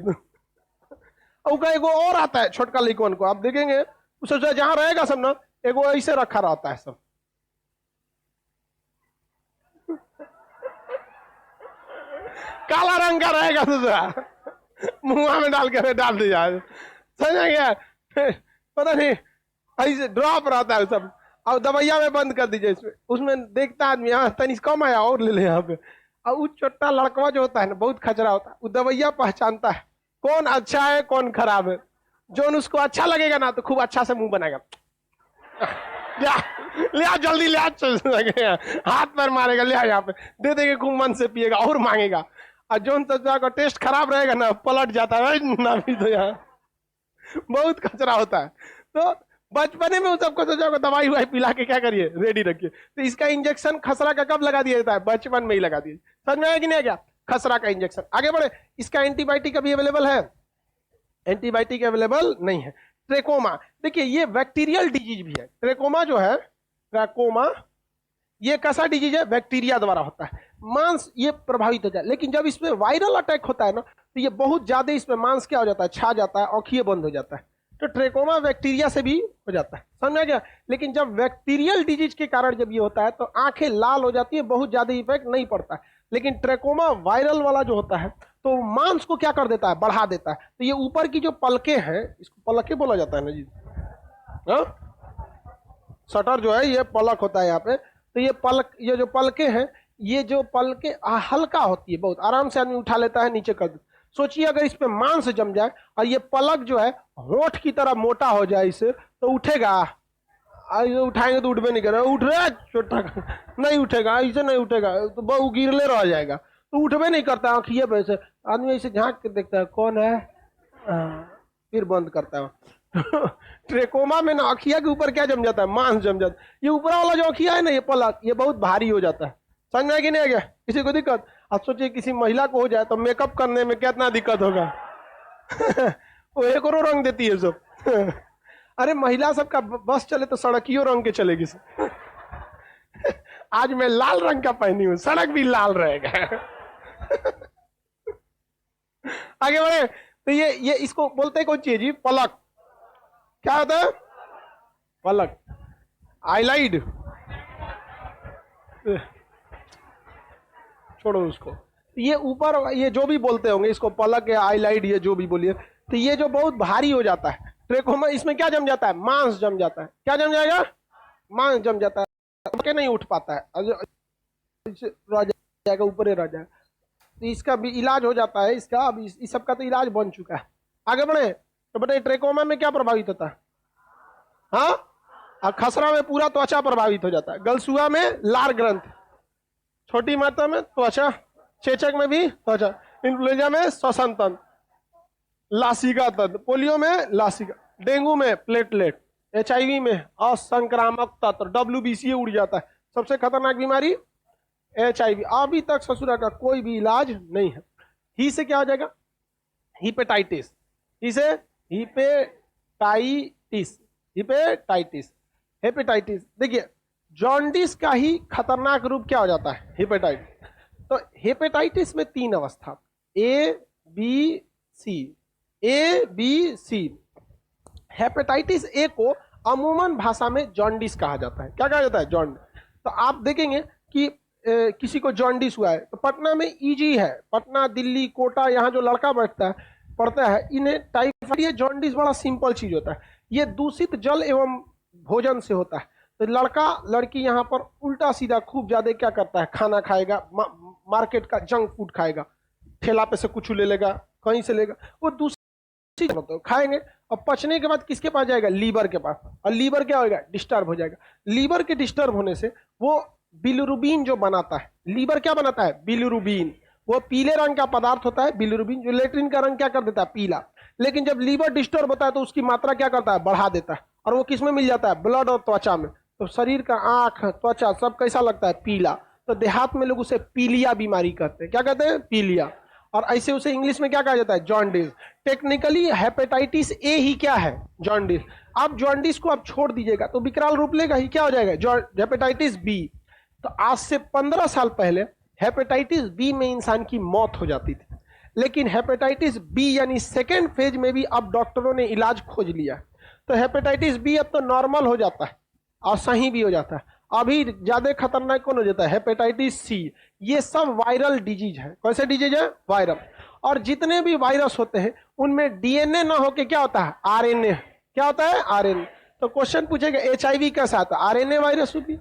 और एगो और आता है छोटका लिकवन को, आप देखेंगे उसे जहां रहेगा सब ना, एगो ऐसे रखा रहता है सब। काला रंग का रहेगा दूसरा, मुंह में डाल के डाल दिया, समझ गया? पता नहीं ऐसे ड्रॉप रहता है सब, और दवाइया में बंद कर दीजिए इसमें, उसमें देखता आदमी हाँ तनिस कम आया और ले ले यहाँ पे। और वो छोटा लड़का जो होता है ना, बहुत खचरा होता है, वो दवाइया पहचानता है कौन अच्छा है कौन खराब है। जो उसको अच्छा लगेगा ना तो खूब अच्छा से मुंह बनाएगा, ले आ जल्दी ले आ, हाथ पैर मारेगा, ले आ यहाँ पे दे देंगे, खूब मन से पिएगा और मांगेगा। और जो का टेस्ट खराब रहेगा ना, पलट जाता है ना, भी तो यहाँ बहुत खचरा होता है। तो बचपने में सबको सोचा दवाई वाई पिला के क्या करिए, रेडी रखिए। तो इसका इंजेक्शन खसरा का कब लगा दिया जाता है? बचपन में ही लगा दिया। समझ में आया कि नहीं आया? खसरा का इंजेक्शन। आगे बढ़े, इसका एंटीबायोटिक अभी अवेलेबल है? एंटीबायोटिक अवेलेबल नहीं है। ट्रेकोमा, देखिए ये बैक्टीरियल डिजीज भी है। ट्रेकोमा जो है, ट्रेकोमा ये कैसा डिजीज है? बैक्टीरिया द्वारा होता है, मांस ये प्रभावित हो जाए। लेकिन जब इसमें वायरल अटैक होता है ना, तो ये बहुत ज्यादा इसमें मांस क्या हो जाता है? छा जाता है, आंखिए बंद हो जाता है। तो ट्रेकोमा बैक्टीरिया से भी हो जाता है, समझ में आ गया? लेकिन जब बैक्टीरियल डिजीज के कारण जब ये होता है तो आंखें लाल हो जाती है, बहुत ज्यादा इफेक्ट नहीं पड़ता है। लेकिन ट्रेकोमा वायरल वाला जो होता है तो मांस को क्या कर देता है? बढ़ा देता है। तो ये ऊपर की जो पलके हैं, इसको पलके बोला जाता है ना जी, शटर जो है ये पलक होता है यहाँ पे। तो ये पलक, ये जो पलके हैं, ये जो पलके हल्का होती है, बहुत आराम से आदमी उठा लेता है, नीचे कर देता। सोचिए अगर इस पे मांस जम जाए और ये पलक जो है होठ की तरह मोटा हो जाए इससे, तो उठेगा? उठाएंगे तो उठबे नहीं करेगा, उठ रहा छोटा नहीं उठेगा, ऐसे नहीं उठेगा, तो बहु गिरले रह जाएगा, तो उठबे नहीं करता। आंखिए पे से आदमी ऐसे झांक के देखता है कौन है, फिर बंद करता है। ट्रेकोमा में ना आंखिया के ऊपर क्या जम जाता है? मांस जम जाता है। ये ऊपर वाला जो आंखिया है ना, ये पलक, ये बहुत भारी हो जाता है। समझ में आया कि नहीं आ गया? किसी को दिक्कत? आप सोचिए किसी महिला को हो जाए तो मेकअप करने में कितना दिक्कत होगा। वो एक और रंग देती है सब। अरे महिला सबका बस चले तो सड़कियों रंग के चलेगी सब। आज मैं लाल रंग का पहनी हूं, सड़क भी लाल रहेगा। आगे बढ़े, तो ये इसको बोलते हैं कौन चीज जी? पलक। क्या होता है? पलक, आईलाइड, छोड़ो उसको। ये ऊपर ये जो भी बोलते होंगे इसको, पलक या आईलाइड, ये जो भी बोलिए, तो ये जो बहुत भारी हो जाता है ट्रेकोमा, इसमें क्या जम जाता है? मांस जम जाता है। क्या जम जाएगा? मांस जम जाता है, के नहीं उठ पाता है, रह जाएगा, ऊपर ही रह जाएगा। तो इसका भी इलाज हो जाता है इसका। अब इस सब का तो इलाज बन चुका है। आगे बढ़े तो बताइए, ट्रेकोमा में क्या प्रभावित होता है? हाँ, खसरा में पूरा त्वचा प्रभावित हो जाता है, गलसुआ में लार ग्रंथ, छोटी मात्रा में त्वचा, चेचक में भी त्वचा, इन्फ्लुएंजा में श्वसन तंत्र, लासिका तंत्र, पोलियो में लासिका, डेंगू में प्लेटलेट, HIV में असंक्रामक तंत्र, WBC उड़ जाता है। सबसे खतरनाक बीमारी HIV। अभी तक ससुरा का कोई भी इलाज नहीं है। ही से क्या हो जाएगा? हिपेटाइटिस। ही से हिपेटाइटिस, हिपेटाइटिस, हेपेटाइटिस। देखिए जॉन्डिस का ही खतरनाक रूप क्या हो जाता है? हेपेटाइटिस। तो हेपेटाइटिस में 3 अवस्था, A B C, A B C। Hepatitis A को अमूमन भाषा में जॉन्डिस कहा जाता है। क्या कहा जाता है? जॉन्डिस। तो आप देखेंगे कि किसी को जॉन्डिस हुआ है तो पटना में इजी है, पटना, दिल्ली, कोटा, यहाँ जो लड़का बैठता है पढ़ता है, इन्हें टाइफाइड या जॉन्डिस बड़ा सिंपल चीज होता है। ये दूषित जल एवं भोजन से होता है। तो लड़का लड़की यहाँ पर उल्टा सीधा खूब ज्यादा क्या करता है, खाना खाएगा, मार्केट का जंक फूड खाएगा, ठेला पे से कुछ ले लेगा, कहीं से लेगा, वो दूसरी तो खाएंगे और पचने के बाद किसके पास जाएगा? लीवर के पास। और लीवर क्या होगा? डिस्टर्ब हो जाएगा। लीवर के डिस्टर्ब होने से वो बिलिरुबिन जो बनाता है, लीवर क्या बनाता है? बिलिरुबिन। वो पीले रंग का पदार्थ होता है बिलिरुबिन, जो लेट्रिन का रंग क्या कर देता है? पीला। लेकिन जब लीवर डिस्टर्ब होता है तो उसकी मात्रा क्या करता है? बढ़ा देता है। और वो किसमें मिल जाता है? ब्लड और त्वचा में। तो शरीर का आंख, त्वचा सब कैसा लगता है? पीला। तो देहात में लोग उसे पीलिया बीमारी कहते हैं। क्या कहते हैं? पीलिया। और ऐसे उसे इंग्लिश में क्या कहा जाता है? जॉन्डिस। टेक्निकली हेपेटाइटिस ए ही क्या है? जॉन्डिस। अब जॉन्डिस को आप छोड़ दीजिएगा तो विकराल रूप लेगा ही, क्या हो जाएगा? Hepatitis B. तो आज से 15 साल पहले हेपेटाइटिस बी में इंसान की मौत हो जाती थी, लेकिन हेपेटाइटिस बी यानी सेकेंड फेज में भी अब डॉक्टरों ने इलाज खोज लिया। तो हेपेटाइटिस बी अब तो नॉर्मल हो जाता है और सही भी हो जाता है। अभी ज्यादा खतरनाक कौन हो जाता है? Hepatitis C. ये सब वायरल डिजीज है। कैसे डिजीज है? वायरल। और जितने भी वायरस होते हैं उनमें डीएनए ना होके क्या होता है? आरएनए। क्या होता है? आरएनए। तो क्वेश्चन पूछेगा एचआईवी कैसा आता है? आरएनए वायरस होती है।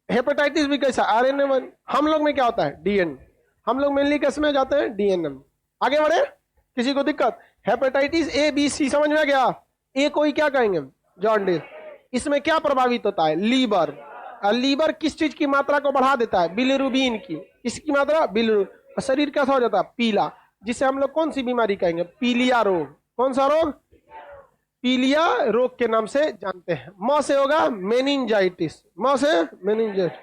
हेपेटाइटिस भी कैसा? RNA virus. हम लोग में क्या होता है? डीएनए। हम लोग मेनली किस में जाते हैं? डीएनए में। आगे बढ़े, किसी को दिक्कत? हेपेटाइटिस ए बी सी समझ में गया? ए को ही क्या कहेंगे? जॉन्डिस। इसमें क्या प्रभावित होता है? लीवर। लीवर किस चीज की मात्रा को बढ़ा देता है? बिलिरुबिन की। इसकी मात्रा बिलिरुबिन। शरीर कैसा हो जाता है? पीला, जिसे हम लोग कौन सी बीमारी कहेंगे? पीलिया रोग। कौन सा रोग? पीलिया रोग के नाम से जानते हैं। म से होगा मेनिंजाइटिस। म से मेनिंजाइटिस।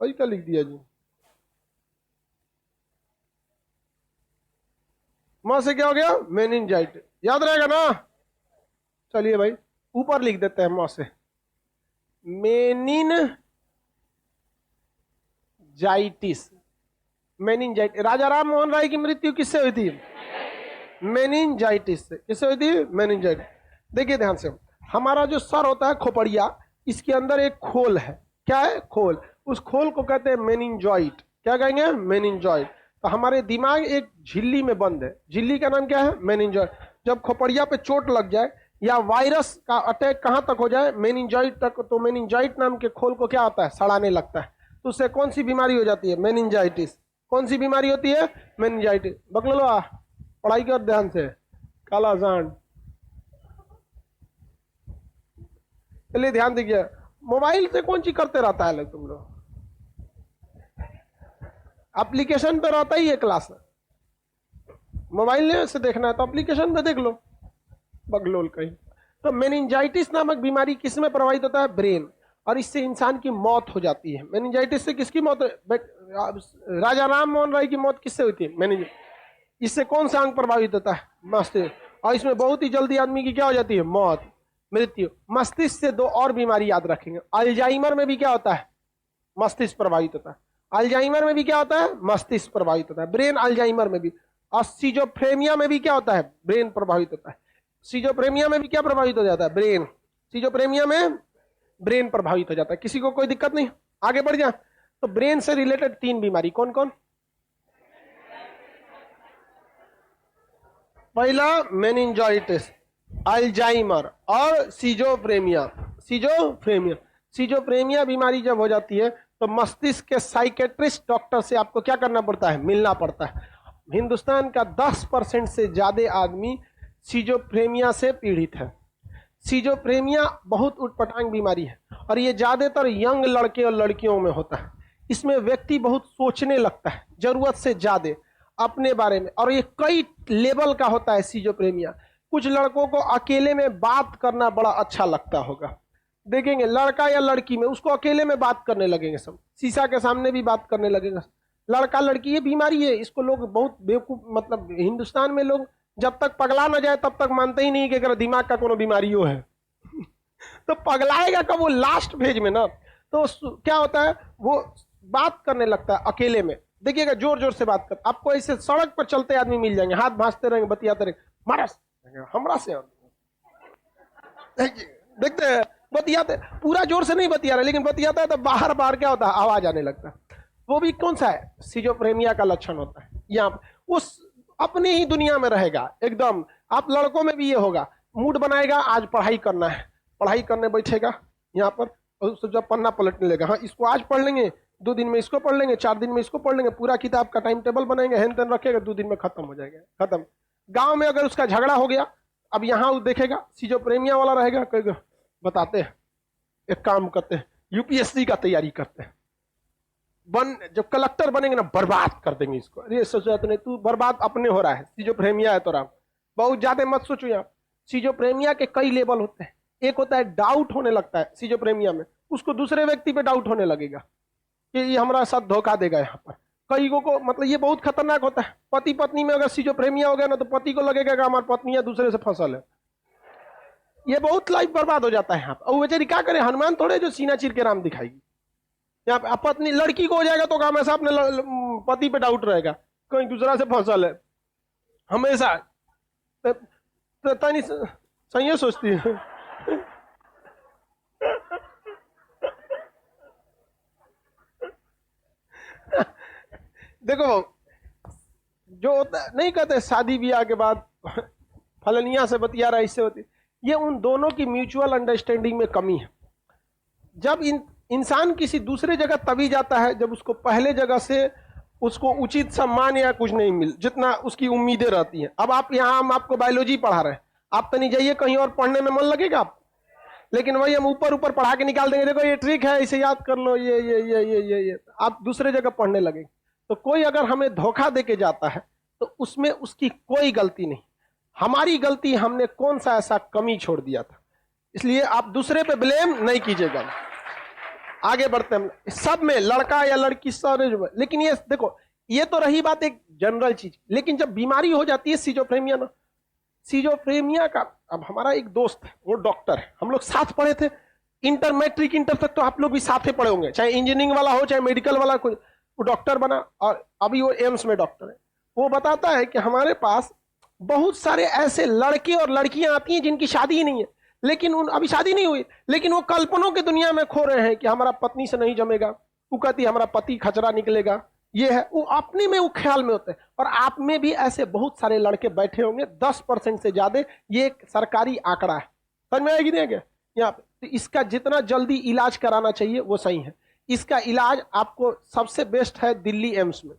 वही क्या लिख दिया जी? म से क्या हो गया? मेनिंजाइटिस। याद रहेगा ना? चलिए भाई ऊपर लिख देते हैं म से मेनिनजाइटिस। मेनिंजाइटिस। राजा राम मोहन राय की मृत्यु किससे हुई थी? मेनिंजाइटिस से। किससे हुई थी? मेनिंजाइटिस। देखिए ध्यान से, हमारा जो सर होता है खोपड़िया, इसके अंदर एक खोल है। क्या है? खोल। उस खोल को कहते हैं मेनिंजॉइट। क्या कहेंगे? मेनिंजॉइट। तो हमारे दिमाग एक झिल्ली में बंद है। झिल्ली का नाम क्या है? मेनिंजॉइट। जब खोपड़िया पे चोट लग जाए या वायरस का अटैक कहां तक हो जाए? मेनिंजॉइट तक। तो मेनिंजॉइट नाम के खोल को क्या होता है? सड़ाने लगता है। तो उससे कौन सी बीमारी हो जाती है? मेनिंजाइटिस। कौन सी बीमारी होती है? मेनिंजाइटिस। बकलवा पढ़ाई कर ध्यान से, काला जान। चलिए ध्यान दीजिए, मोबाइल से कौन सी करते रहता है तुम लोग? एप्लीकेशन पे रहता ही है क्लास। मोबाइल से देखना है तो एप्लीकेशन पे देख लो, बगलोल कहीं। तो मेनिंजाइटिस नामक बीमारी किस में प्रभावित होता है? ब्रेन। और इससे इंसान की मौत हो जाती है। मेनिंजाइटिस से किसकी मौत? राजा राम मोहन राय की मौत किससे हुई थी? मेनिंजाइटिस। इससे कौन सा अंग प्रभावित होता है? मस्तिष्क। और इसमें बहुत ही जल्दी आदमी की क्या हो जाती है? मौत, मृत्यु। मस्तिष्क से दो और बीमारी याद रखेंगे। अल्जाइमर में भी क्या होता है? मस्तिष्क प्रभावित होता है। अल्जाइमर में भी क्या होता है? मस्तिष्क प्रभावित होता है। ब्रेन अल्जाइमर में भी। और सिजोफ्रेनिया में भी क्या होता है? ब्रेन प्रभावित होता है। सिजोफ्रेनिया में भी क्या प्रभावित हो जाता है? ब्रेन। सिजोफ्रेनिया में ब्रेन प्रभावित हो जाता है। किसी को कोई दिक्कत नहीं? आगे बढ़ जा। तो ब्रेन से रिलेटेड 3 बीमारी कौन कौन? पहला मेनिंजाइटिस, अल्जाइमर और सिजोफ्रेनिया। सिजोफ्रेनिया। सिजोफ्रेनिया बीमारी जब हो जाती है तो मस्तिष्क के साइकेट्रिस्ट डॉक्टर से आपको क्या करना पड़ता है? मिलना पड़ता है। हिंदुस्तान का 10% से ज्यादा आदमी सिजोफ्रेनिया से पीड़ित है। सिजोफ्रेनिया बहुत उटपटांग बीमारी है और ये ज्यादातर यंग लड़के और लड़कियों में होता है। इसमें व्यक्ति बहुत सोचने लगता है जरूरत से ज्यादा अपने बारे में, और ये कई लेवल का होता है सिजोफ्रेनिया। कुछ लड़कों को अकेले में बात करना बड़ा अच्छा लगता होगा, देखेंगे लड़का या लड़की में उसको अकेले में बात करने लगेंगे, सब शीशा के सामने भी बात करने लगेगा। लड़का लड़की ये बीमारी है, इसको लोग बहुत बेवकूफ, मतलब हिंदुस्तान में लोग जब तक पगला ना जाए तब तक मानते ही नहीं कि अगर दिमाग का कोनो बीमारी हो है तो पगलाएगा कब? वो लास्ट फेज में ना। तो क्या होता है, वो बात करने लगता है अकेले में। देखिएगा जोर जोर से बात कर, आपको ऐसे सड़क पर चलते आदमी मिल जाएंगे, हाथ भांजते रहेंगे, बतियाते रहेंगे, मारस हमरा से देखते हैं बतियाते, पूरा जोर से नहीं बतिया रहे, लेकिन बतियाता है तो बाहर बाहर क्या होता है, आवाज आने लगता है। वो भी कौन सा है, सिजोफ्रेनिया का लक्षण होता है। यहाँ उस अपनी ही दुनिया में रहेगा एकदम। आप लड़कों में भी ये होगा, मूड बनाएगा आज पढ़ाई करना है, पढ़ाई करने बैठेगा यहाँ पर, और उसको जब पन्ना पलटने लगेगा, हाँ इसको आज पढ़ लेंगे, 2 दिन में इसको पढ़ लेंगे, 4 दिन में इसको पढ़ लेंगे, पूरा किताब का टाइम टेबल बनाएंगे, हेन तेन रखेगा, 2 दिन में खत्म हो जाएगा, खत्म। गांव में अगर उसका झगड़ा हो गया, अब यहाँ वो देखेगा सिजोफ्रेनिया वाला रहेगा, कहेगा बताते हैं, एक काम करते हैं, यूपीएससी का तैयारी करते हैं, जब कलेक्टर बनेंगे ना बर्बाद कर देंगे इसको। अरे सोचो नहीं, तू बर्बाद अपने हो रहा है, सिजोफ्रेनिया है तो राम, बहुत ज्यादा मत सोचो। यहाँ सिजोफ्रेनिया के कई लेवल होते हैं। एक होता है डाउट होने लगता है सिजोफ्रेनिया में, उसको दूसरे व्यक्ति पे डाउट होने लगेगा कि ये हमारा साथ धोखा देगा। यहाँ पर कई को मतलब ये बहुत खतरनाक होता है। पति पत्नी में अगर सिजोफ्रेनिया हो गया ना, तो पति को लगेगा कि हमारी पत्नी दूसरे से फसल है, ये बहुत लाइफ बर्बाद हो जाता है यहाँ पर। और बेचारी क्या करे, हनुमान थोड़े जो सीना चीर के राम दिखाएगी। यहाँ पे पत्नी लड़की को हो जाएगा तो हमेशा अपने पति पे डाउट रहेगा, कहीं दूसरा से फसल है हमेशा। तनी सही सोचती है। देखो जो होता नहीं कहते शादी ब्याह के बाद फलनिया से बतिया रहा, इससे होती, ये उन दोनों की म्यूचुअल अंडरस्टैंडिंग में कमी है। जब इंसान किसी दूसरे जगह तभी जाता है जब उसको पहले जगह से उसको उचित सम्मान या कुछ नहीं मिल, जितना उसकी उम्मीदें रहती हैं। अब आप यहाँ, हम आपको बायोलॉजी पढ़ा रहे हैं, आप तो नहीं जाइए कहीं और पढ़ने में मन लगेगा आप, लेकिन वही हम ऊपर ऊपर पढ़ा के निकाल देंगे, देखो ये ट्रिक है इसे याद कर लो, ये आप दूसरे जगह पढ़ने लगेंगे। तो कोई अगर हमें धोखा दे के जाता है तो उसमें उसकी कोई गलती नहीं, हमारी गलती, हमने कौन सा ऐसा कमी छोड़ दिया था। इसलिए आप दूसरे पे ब्लेम नहीं कीजिएगा। आगे बढ़ते हैं, सब में लड़का या लड़की सब। लेकिन ये देखो, ये तो रही बात एक जनरल चीज, लेकिन जब बीमारी हो जाती है सिजोफ्रेनिया ना, सिजोफ्रेनिया का, अब हमारा एक दोस्त है वो डॉक्टर है, हम लोग साथ पढ़े थे, इंटर मैट्रिक इंटर तक तो आप लोग भी साथ ही पढ़े होंगे, चाहे इंजीनियरिंग वाला हो चाहे मेडिकल वाला, कोई वो डॉक्टर बना और अभी वो एम्स में डॉक्टर है। वो बताता है कि हमारे पास बहुत सारे ऐसे लड़के और लड़कियां आती हैं जिनकी शादी ही नहीं है, लेकिन अभी शादी नहीं हुई, लेकिन वो कल्पनों की दुनिया में खो रहे हैं कि हमारा पत्नी से नहीं जमेगा, वो कहती हमारा पति खचरा निकलेगा, ये है वो अपने में, वो ख्याल में होते हैं। और आप में भी ऐसे बहुत सारे लड़के बैठे होंगे, 10% से ज्यादा, ये एक सरकारी आंकड़ा है, समझ में आएगी नहीं क्या यहाँ पे। तो इसका जितना जल्दी इलाज कराना चाहिए वो सही है। इसका इलाज आपको सबसे बेस्ट है दिल्ली एम्स में,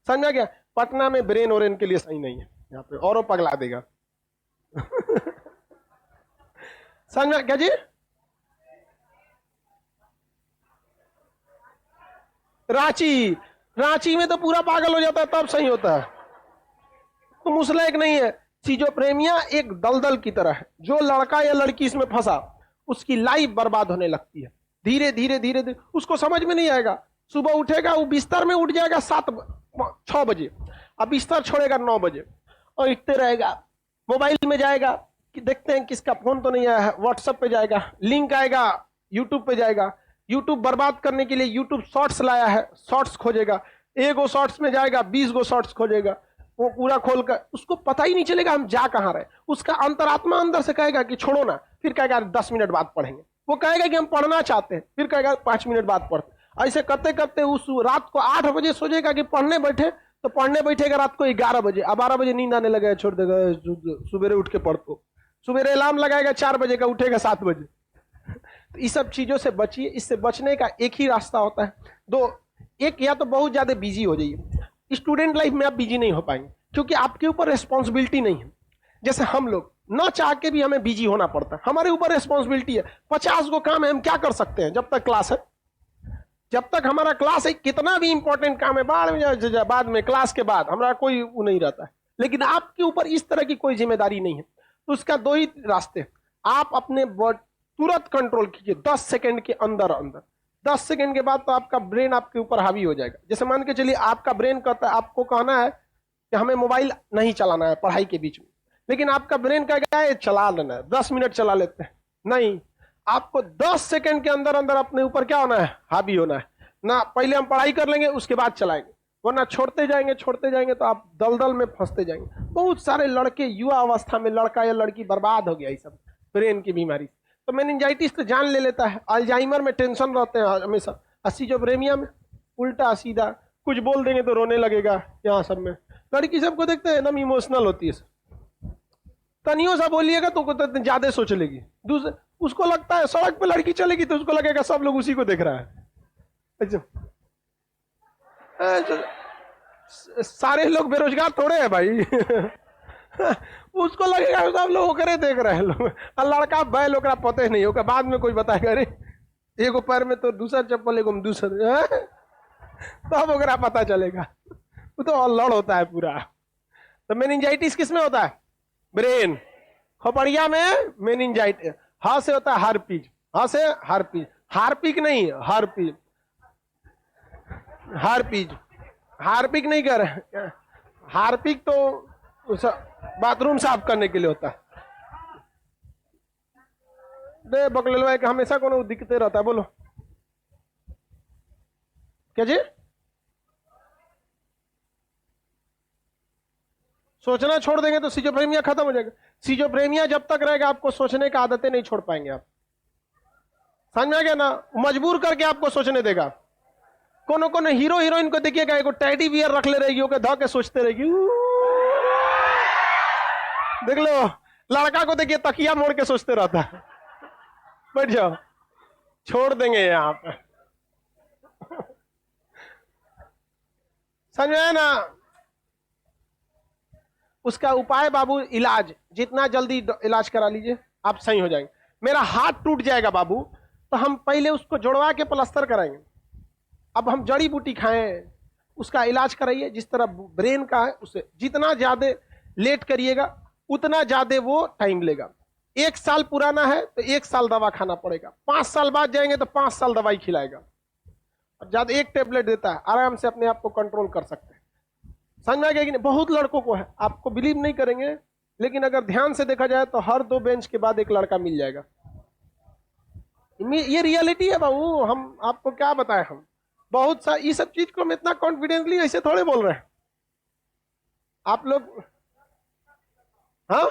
समझ में आ गया। पटना में ब्रेन ओरेन के लिए सही नहीं है, यहाँ पे और पगला देगा। समझ में क्या जी, रांची में तो पूरा पागल हो जाता है, तब सही होता है। तो मुसला एक नहीं है, सिजोफ्रेनिया एक दलदल की तरह है, जो लड़का या लड़की इसमें फंसा उसकी लाइफ बर्बाद होने लगती है। धीरे धीरे धीरे धीरे उसको समझ में नहीं आएगा, सुबह उठेगा वो बिस्तर में उठ जाएगा 6 बजे, अब बिस्तर छोड़ेगा 9 बजे और इतने रहेगा, मोबाइल में जाएगा कि देखते हैं किसका फोन तो नहीं आया है, व्हाट्सएप पे जाएगा, लिंक आएगा, यूट्यूब पे जाएगा, यूट्यूब बर्बाद करने के लिए यूट्यूब शॉर्ट्स लाया है, शॉर्ट्स खोजेगा, 1 गो शॉर्ट्स में जाएगा 20 गो शॉर्ट्स खोजेगा, वो पूरा खोल कर उसको पता ही नहीं चलेगा हम जा कहाँ रहे। उसका अंतरात्मा अंदर से कहेगा कि छोड़ो ना, फिर कहेगा 10 मिनट बाद पढ़ेंगे, वो कहेगा कि हम पढ़ना चाहते हैं, फिर कहेगा 5 मिनट बाद पढ़ते। ऐसे करते करते उस रात को 8 बजे सोचेगा कि पढ़ने बैठे, तो पढ़ने बैठेगा रात को 11 बजे, अब 12 बजे नींद आने लगेगा, छोड़ देगा, सुबह उठ के पढ़तो, सुबह अलार्म लगाएगा 4 बजे का, उठेगा 7 बजे। तो इस सब चीजों से बचिए। इससे बचने का एक ही रास्ता होता है, एक या तो बहुत ज्यादा बिजी हो जाइए। स्टूडेंट लाइफ में आप बिजी नहीं हो पाएंगे क्योंकि आपके ऊपर रिस्पॉन्सिबिलिटी नहीं है। जैसे हम लोग ना चाह के भी हमें बिजी होना पड़ता है, हमारे ऊपर रिस्पॉन्सिबिलिटी है, 50 गो काम है, हम क्या कर सकते हैं जब तक क्लास है, जब तक हमारा क्लास है, कितना भी इंपॉर्टेंट काम है बाद में क्लास के बाद हमारा कोई वो नहीं रहता है। लेकिन आपके ऊपर इस तरह की कोई जिम्मेदारी नहीं है, तो उसका 2 ही रास्ते, आप अपने तुरंत कंट्रोल कीजिए 10 सेकंड के अंदर 10 सेकंड के बाद तो आपका ब्रेन आपके ऊपर हावी हो जाएगा। जैसे मान के चलिए आपका ब्रेन कहता है, आपको कहना है कि हमें मोबाइल नहीं चलाना है पढ़ाई के बीच में, लेकिन आपका ब्रेन कहेगा है चला लेना है, 10 मिनट चला लेते हैं, नहीं, आपको 10 सेकंड के अंदर अंदर अपने ऊपर क्या होना है, हावी होना है ना। पहले हम पढ़ाई कर लेंगे उसके बाद चलाएंगे, वरना छोड़ते जाएंगे तो आप दलदल में फंसते जाएंगे। बहुत सारे लड़के युवा अवस्था में, लड़का या लड़की बर्बाद हो गया ये सब ब्रेन की बीमारी। तो मेनिंजाइटिस तो जान ले लेता है, अल्जाइमर में टेंशन रहते हैं हमेशा, सिजोफ्रेनिया में उल्टा सीधा कुछ बोल देंगे तो रोने लगेगा। यहाँ सब में लड़की सबको देखते हैं एकदम इमोशनल होती है, तनियो सा बोलिएगा तो ज्यादा सोच लेगी। दूसरे उसको लगता है सड़क पे लड़की चलेगी तो उसको लगेगा सब लोग उसी को देख रहा है। सारे लोग बेरोजगार थोड़े हैं भाई उसको लगेगा सब लोग ओकरे देख रहे हैं लोग, और लड़का बैल ओकरा पते नहीं होगा, बाद में कोई बताएगा अरे एगो पैर में तो दूसरा चप्पल एगो में दूसरा, तब ओकरा पता चलेगा। वो तो अल्लड़ होता है पूरा। तो मेनिंजाइटिस किस में होता है? ब्रेन। खोपड़िया में मेनिंजाइटिस। हा से होता है हार्पिक, हा से हार्पिक, हार्पिक नहीं हार्पिक, हार्पिक, हार्पिक नहीं कर रहे, हार्पिक तो बाथरूम साफ करने के लिए होता है। दे बकलवा के हमेशा को दिखते रहता है। बोलो क्या जी? सोचना छोड़ देंगे तो सिजोफ्रेनिया खत्म हो जाएगा। सिजोफ्रेनिया जब तक रहेगा आपको सोचने का आदतें नहीं छोड़ पाएंगे आप, समझ में आ गया ना? मजबूर करके आपको सोचने देगा। कोनो कोनो हीरो हीरोइन को देखिएगा एगो टेडी बियर रख ले रहेगी, ओके ध के सोचते रहेगी। देख लो लड़का को देखिए तकिया मोड़ के सोचते रहता है। बैठ जाओ, छोड़ देंगे यहाँ पे। समझ में ना? उसका उपाय बाबू इलाज, जितना जल्दी इलाज करा लीजिए आप सही हो जाएंगे। मेरा हाथ टूट जाएगा बाबू तो हम पहले उसको जोड़वा के प्लास्टर कराएंगे, अब हम जड़ी बूटी खाएं, उसका इलाज कराइए। जिस तरह ब्रेन का है उसे जितना ज्यादा लेट करिएगा उतना ज्यादा वो टाइम लेगा। 1 साल पुराना है तो 1 साल दवा खाना पड़ेगा, 5 साल बाद जाएंगे तो 5 साल दवाई खिलाएगा। और ज्यादा एक टेबलेट देता है, आराम से अपने आप को कंट्रोल कर सकते हैं। समझ में आ गया कि नहीं? बहुत लड़कों को है, आपको बिलीव नहीं करेंगे लेकिन अगर ध्यान से देखा जाए तो हर 2 बेंच के बाद एक लड़का मिल जाएगा। ये रियलिटी है बाबू, हम आपको क्या बताएं। हम बहुत सा ये सब चीज को हम इतना कॉन्फिडेंटली ऐसे थोड़े बोल रहे हैं आप लोग। हाँ,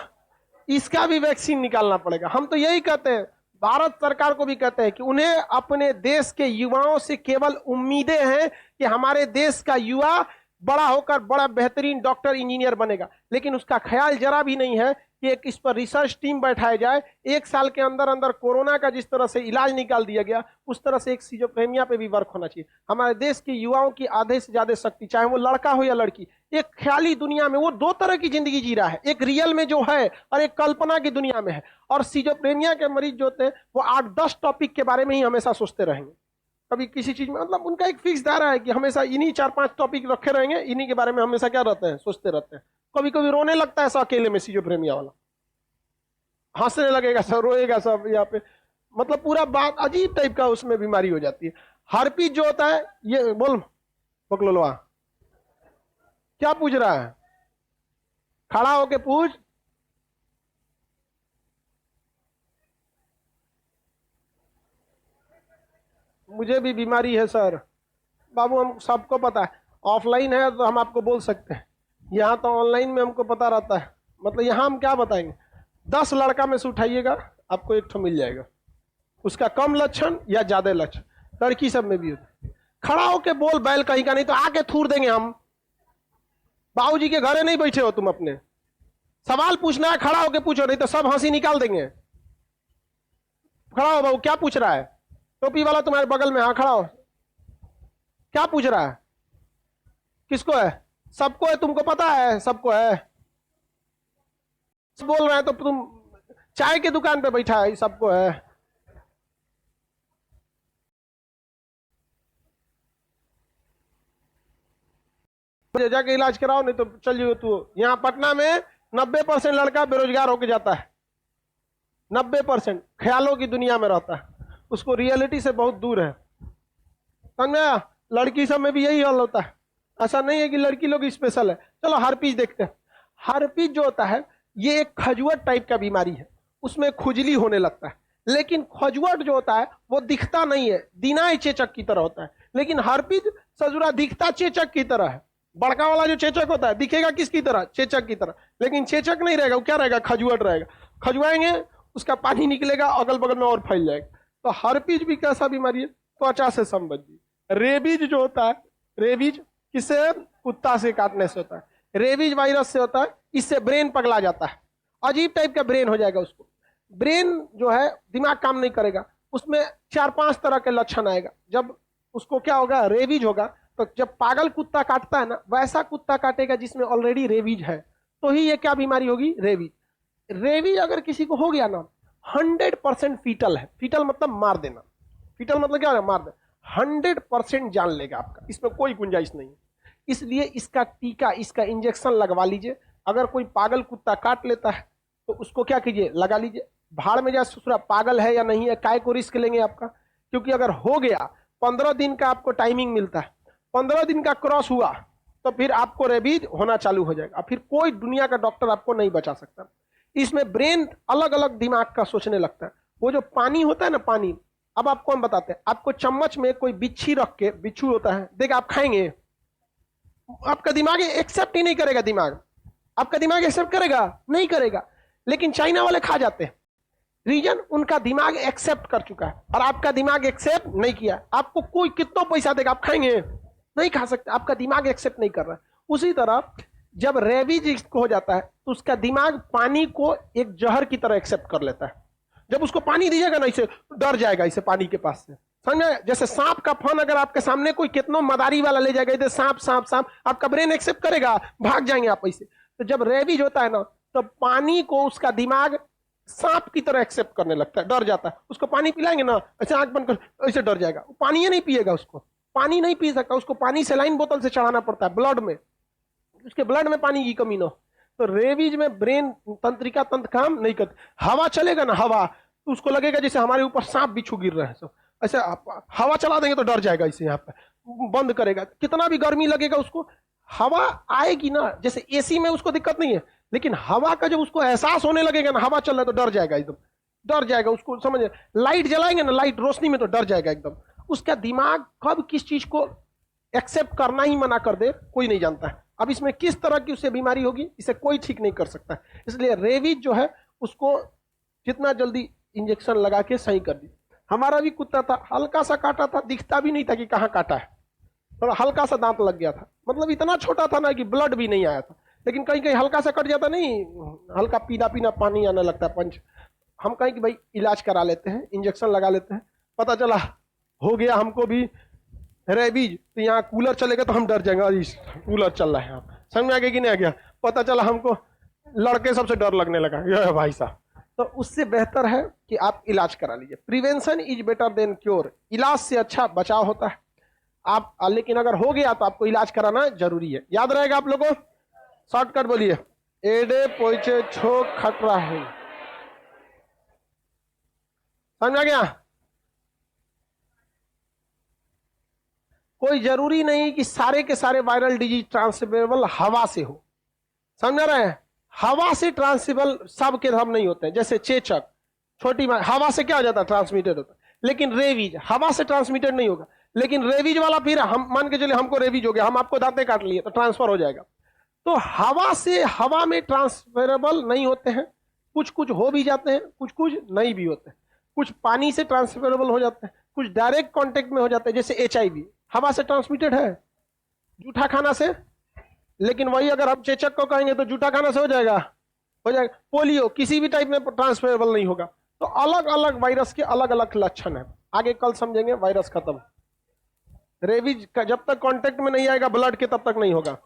इसका भी वैक्सीन निकालना पड़ेगा। हम तो यही कहते हैं, भारत सरकार को भी कहते हैं कि उन्हें अपने देश के युवाओं से केवल उम्मीदें हैं कि हमारे देश का युवा बड़ा होकर बड़ा बेहतरीन डॉक्टर इंजीनियर बनेगा, लेकिन उसका ख्याल जरा भी नहीं है कि एक इस पर रिसर्च टीम बैठाया जाए। 1 साल के अंदर अंदर कोरोना का जिस तरह से इलाज निकाल दिया गया उस तरह से एक सिजोफ्रेनिया पे भी वर्क होना चाहिए। हमारे देश के युवाओं की आधे से ज्यादा शक्ति, चाहे वो लड़का हो या लड़की, एक ख्याली दुनिया में वो 2 तरह की जिंदगी जी रहा है, एक रियल में जो है और एक कल्पना की दुनिया में है। और सिजोफ्रेनिया के मरीज जो होते हैं वो 8-10 टॉपिक के बारे में ही हमेशा सोचते रहेंगे। कभी किसी चीज में मतलब उनका एक फिक्स धारा है कि हमेशा इन्हीं 4-5 टॉपिक रखे रहेंगे, इन्हीं के बारे में हमेशा क्या रहते हैं, सोचते रहते हैं। कभी कभी रोने लगता है ऐसा अकेले में सिजोफ्रेनिया वाला, हंसने लगेगा सब, रोएगा सब यहाँ पे, मतलब पूरा बात अजीब टाइप का उसमें बीमारी हो जाती है। हार्पिक जो होता है ये बोल बकलोलवा क्या पूछ रहा है? खड़ा होके पूछ। मुझे भी बीमारी है सर। बाबू हम सबको पता है, ऑफलाइन है तो हम आपको बोल सकते हैं, यहाँ तो ऑनलाइन में हमको पता रहता है। मतलब यहाँ हम क्या बताएंगे, 10 लड़का में से उठाइएगा आपको एक ठो मिल जाएगा, उसका कम लक्षण या ज्यादा लक्षण, लड़की सब में भी होता है। खड़ा होके बोल बैल कहीं का, नहीं तो आके थूर देंगे हम। बाबूजी के घरे नहीं बैठे हो तुम, अपने सवाल पूछना है खड़ा होके पूछो, नहीं तो सब हंसी निकाल देंगे। खड़ा हो बाबू, क्या पूछ रहा है? टोपी वाला तुम्हारे बगल में, हाँ खड़ा हो। क्या पूछ रहा है? किसको है? सबको है, तुमको पता है सबको है। बोल रहे हैं तो तुम चाय की दुकान पे बैठा है, सबको है। जाके इलाज कराओ, नहीं तो चलिए। तू यहाँ पटना में 90% लड़का बेरोजगार होके जाता है, 90% ख्यालों की दुनिया में रहता है, उसको रियलिटी से बहुत दूर है। समझा? लड़की सब में भी यही हाल होता है, ऐसा नहीं है कि लड़की लोग स्पेशल है। चलो हार्पिक देखते हैं। हार्पिक जो होता है ये एक खजुआट टाइप का बीमारी है, उसमें खुजली होने लगता है, लेकिन खजुआट जो होता है वो दिखता नहीं है, दिनाई चेचक की तरह होता है। लेकिन हार्पिक सजुरा दिखता चेचक की तरह है। बड़का वाला जो चेचक होता है दिखेगा किसकी तरह? चेचक की तरह, लेकिन चेचक नहीं रहेगा, वो क्या रहेगा? खजुआट रहेगा। खजुआएंगे उसका पानी निकलेगा, अगल बगल में और फैल जाएगा। तो हर्पीज भी कैसा बीमारी है? त्वचा से संबंधित। रेबीज जो होता है, रेबीज किससे? कुत्ता से काटने से होता है। रेबीज वायरस से होता है, इससे ब्रेन पगला जाता है, अजीब टाइप का ब्रेन हो जाएगा उसको। ब्रेन जो है, दिमाग काम नहीं करेगा, उसमें 4-5 तरह के लक्षण आएगा। जब उसको क्या होगा? रेबीज होगा। तो जब पागल कुत्ता काटता है ना, वैसा कुत्ता काटेगा जिसमें ऑलरेडी रेबीज है, तो ही ये क्या बीमारी होगी? रेबीज। रेबीज अगर किसी को हो गया ना, 100% फीटल है। फीटल मतलब मार देना। फीटल मतलब क्या है? मार देना। 100% जान लेगा आपका, इसमें कोई गुंजाइश नहीं है। इसलिए इसका टीका, इसका इंजेक्शन लगवा लीजिए। अगर कोई पागल कुत्ता काट लेता है तो उसको क्या कीजिए? लगा लीजिए। भाड़ में जा ससुरा, पागल है या नहीं है, काय को रिस्क लेंगे आपका? क्योंकि अगर हो गया, 15 दिन का आपको टाइमिंग मिलता है। 15 दिन का क्रॉस हुआ तो फिर आपको रेबीज होना चालू हो जाएगा, फिर कोई दुनिया का डॉक्टर आपको नहीं बचा सकता। इसमें ब्रेन अलग अलग दिमाग का सोचने लगता है। वो जो पानी होता है ना, पानी, अब आपको हम बताते हैं। आपको चम्मच में कोई बिच्छी रख के, बिच्छू होता है, देख आप खाएंगे, आपका दिमाग एक्सेप्ट ही नहीं करेगा। दिमाग, आपका दिमाग एक्सेप्ट करेगा? नहीं करेगा। लेकिन चाइना वाले खा जाते हैं। रीजन, उनका दिमाग एक्सेप्ट कर चुका है और आपका दिमाग एक्सेप्ट नहीं किया। आपको कोई कितना पैसा देगा, आप खाएंगे? नहीं खा सकते, आपका दिमाग एक्सेप्ट नहीं कर रहा है। उसी तरह जब रेबीज हो जाता है तो उसका दिमाग पानी को एक जहर की तरह एक्सेप्ट कर लेता है। जब उसको पानी दीजिएगा ना, इसे डर जाएगा, इसे पानी के पास से, समझे? जैसे सांप का फन अगर आपके सामने कोई कितना मदारी वाला ले जाएगा, इधर सांप सांप सांप, आपका ब्रेन एक्सेप्ट करेगा, भाग जाएंगे आप ऐसे। तो जब रेबीज होता है ना, तो पानी को उसका दिमाग सांप की तरह एक्सेप्ट करने लगता है, डर जाता है। उसको पानी पिलाएंगे ना, ऐसे आंख बंद कर, ऐसे डर जाएगा। पानी नहीं पिएगा, उसको पानी नहीं पी सकता, उसको पानी सलाइन बोतल से चढ़ाना पड़ता है ब्लड में, उसके ब्लड में पानी की कमी ना हो। तो रेबीज में ब्रेन तंत्रिका तंत्र काम नहीं करते। हवा चलेगा ना, हवा, तो उसको लगेगा जैसे हमारे ऊपर सांप बिच्छू गिर रहे हैं। सब ऐसे हवा चला देंगे तो डर जाएगा, इसे यहाँ पे बंद करेगा। कितना भी गर्मी लगेगा उसको, हवा आएगी ना, जैसे एसी में उसको दिक्कत नहीं है, लेकिन हवा का जब उसको एहसास होने लगेगा ना, हवा चल रहा है तो डर जाएगा, एकदम डर जाएगा। उसको समझ, लाइट जलाएंगे ना, लाइट रोशनी में, तो डर जाएगा एकदम। उसका दिमाग कब किस चीज को एक्सेप्ट करना ही मना कर दे, कोई नहीं जानता है। अब इसमें किस तरह की उसे बीमारी होगी, इसे कोई ठीक नहीं कर सकता। इसलिए रेबीज जो है, उसको जितना जल्दी इंजेक्शन लगा के सही कर दी। हमारा भी कुत्ता था, हल्का सा काटा था, दिखता भी नहीं था कि कहाँ काटा है, थोड़ा हल्का सा दांत लग गया था, मतलब इतना छोटा था ना कि ब्लड भी नहीं आया था। लेकिन कहीं कहीं हल्का सा कट जाता नहीं, हल्का पीला पीला पानी आने लगता है, पंच। हम कहें कि भाई इलाज करा लेते हैं, इंजेक्शन लगा लेते हैं। पता चला हो गया हमको भी रेबीज, तो यहाँ कूलर चलेगा तो हम डर जाएंगे, कूलर चल रहा है यहाँ, समझ में आ गया कि नहीं आ गया? पता चला हमको लड़के सबसे डर लगने लगा, ये भाई साहब। तो उससे बेहतर है कि आप इलाज करा लीजिए। Prevention is better than cure, इलाज से अच्छा बचाव होता है। आप लेकिन अगर हो गया तो आपको इलाज कराना जरूरी है। याद रहेगा आप लोगों? शॉर्टकट बोलिए, एडे पोइचे छो खटरा है, समझ आ गया? कोई जरूरी नहीं कि सारे के सारे वायरल डिजीज ट्रांसमिटेबल हवा से हो, समझ रहे हैं? हवा से ट्रांसमिटेबल सब के हम नहीं होते हैं। जैसे चेचक, छोटी हवा से क्या हो जाता है? ट्रांसमिटेड होता है। लेकिन रेबीज हवा से ट्रांसमिटेड नहीं होगा। लेकिन रेबीज वाला फिर हम मान के चलिए हमको रेबीज हो गया, हम आपको दांतें काट लिए तो ट्रांसफर हो जाएगा। तो हवा से हवा में ट्रांसफरेबल नहीं होते हैं, कुछ कुछ हो भी जाते हैं, कुछ कुछ नहीं भी होते हैं। कुछ पानी से ट्रांसफरेबल हो जाते हैं, कुछ डायरेक्ट कांटेक्ट में हो जाते हैं। जैसे HIV हवा से ट्रांसमिटेड है, जूठा खाना से। लेकिन वही अगर हम चेचक को कहेंगे तो जूठा खाना से हो जाएगा, हो जाएगा। पोलियो किसी भी टाइप में ट्रांसफरेबल नहीं होगा। तो अलग अलग वायरस के अलग अलग लक्षण है, आगे कल समझेंगे। वायरस खत्म, रेबीज का जब तक कांटेक्ट में नहीं आएगा ब्लड के तब तक नहीं होगा।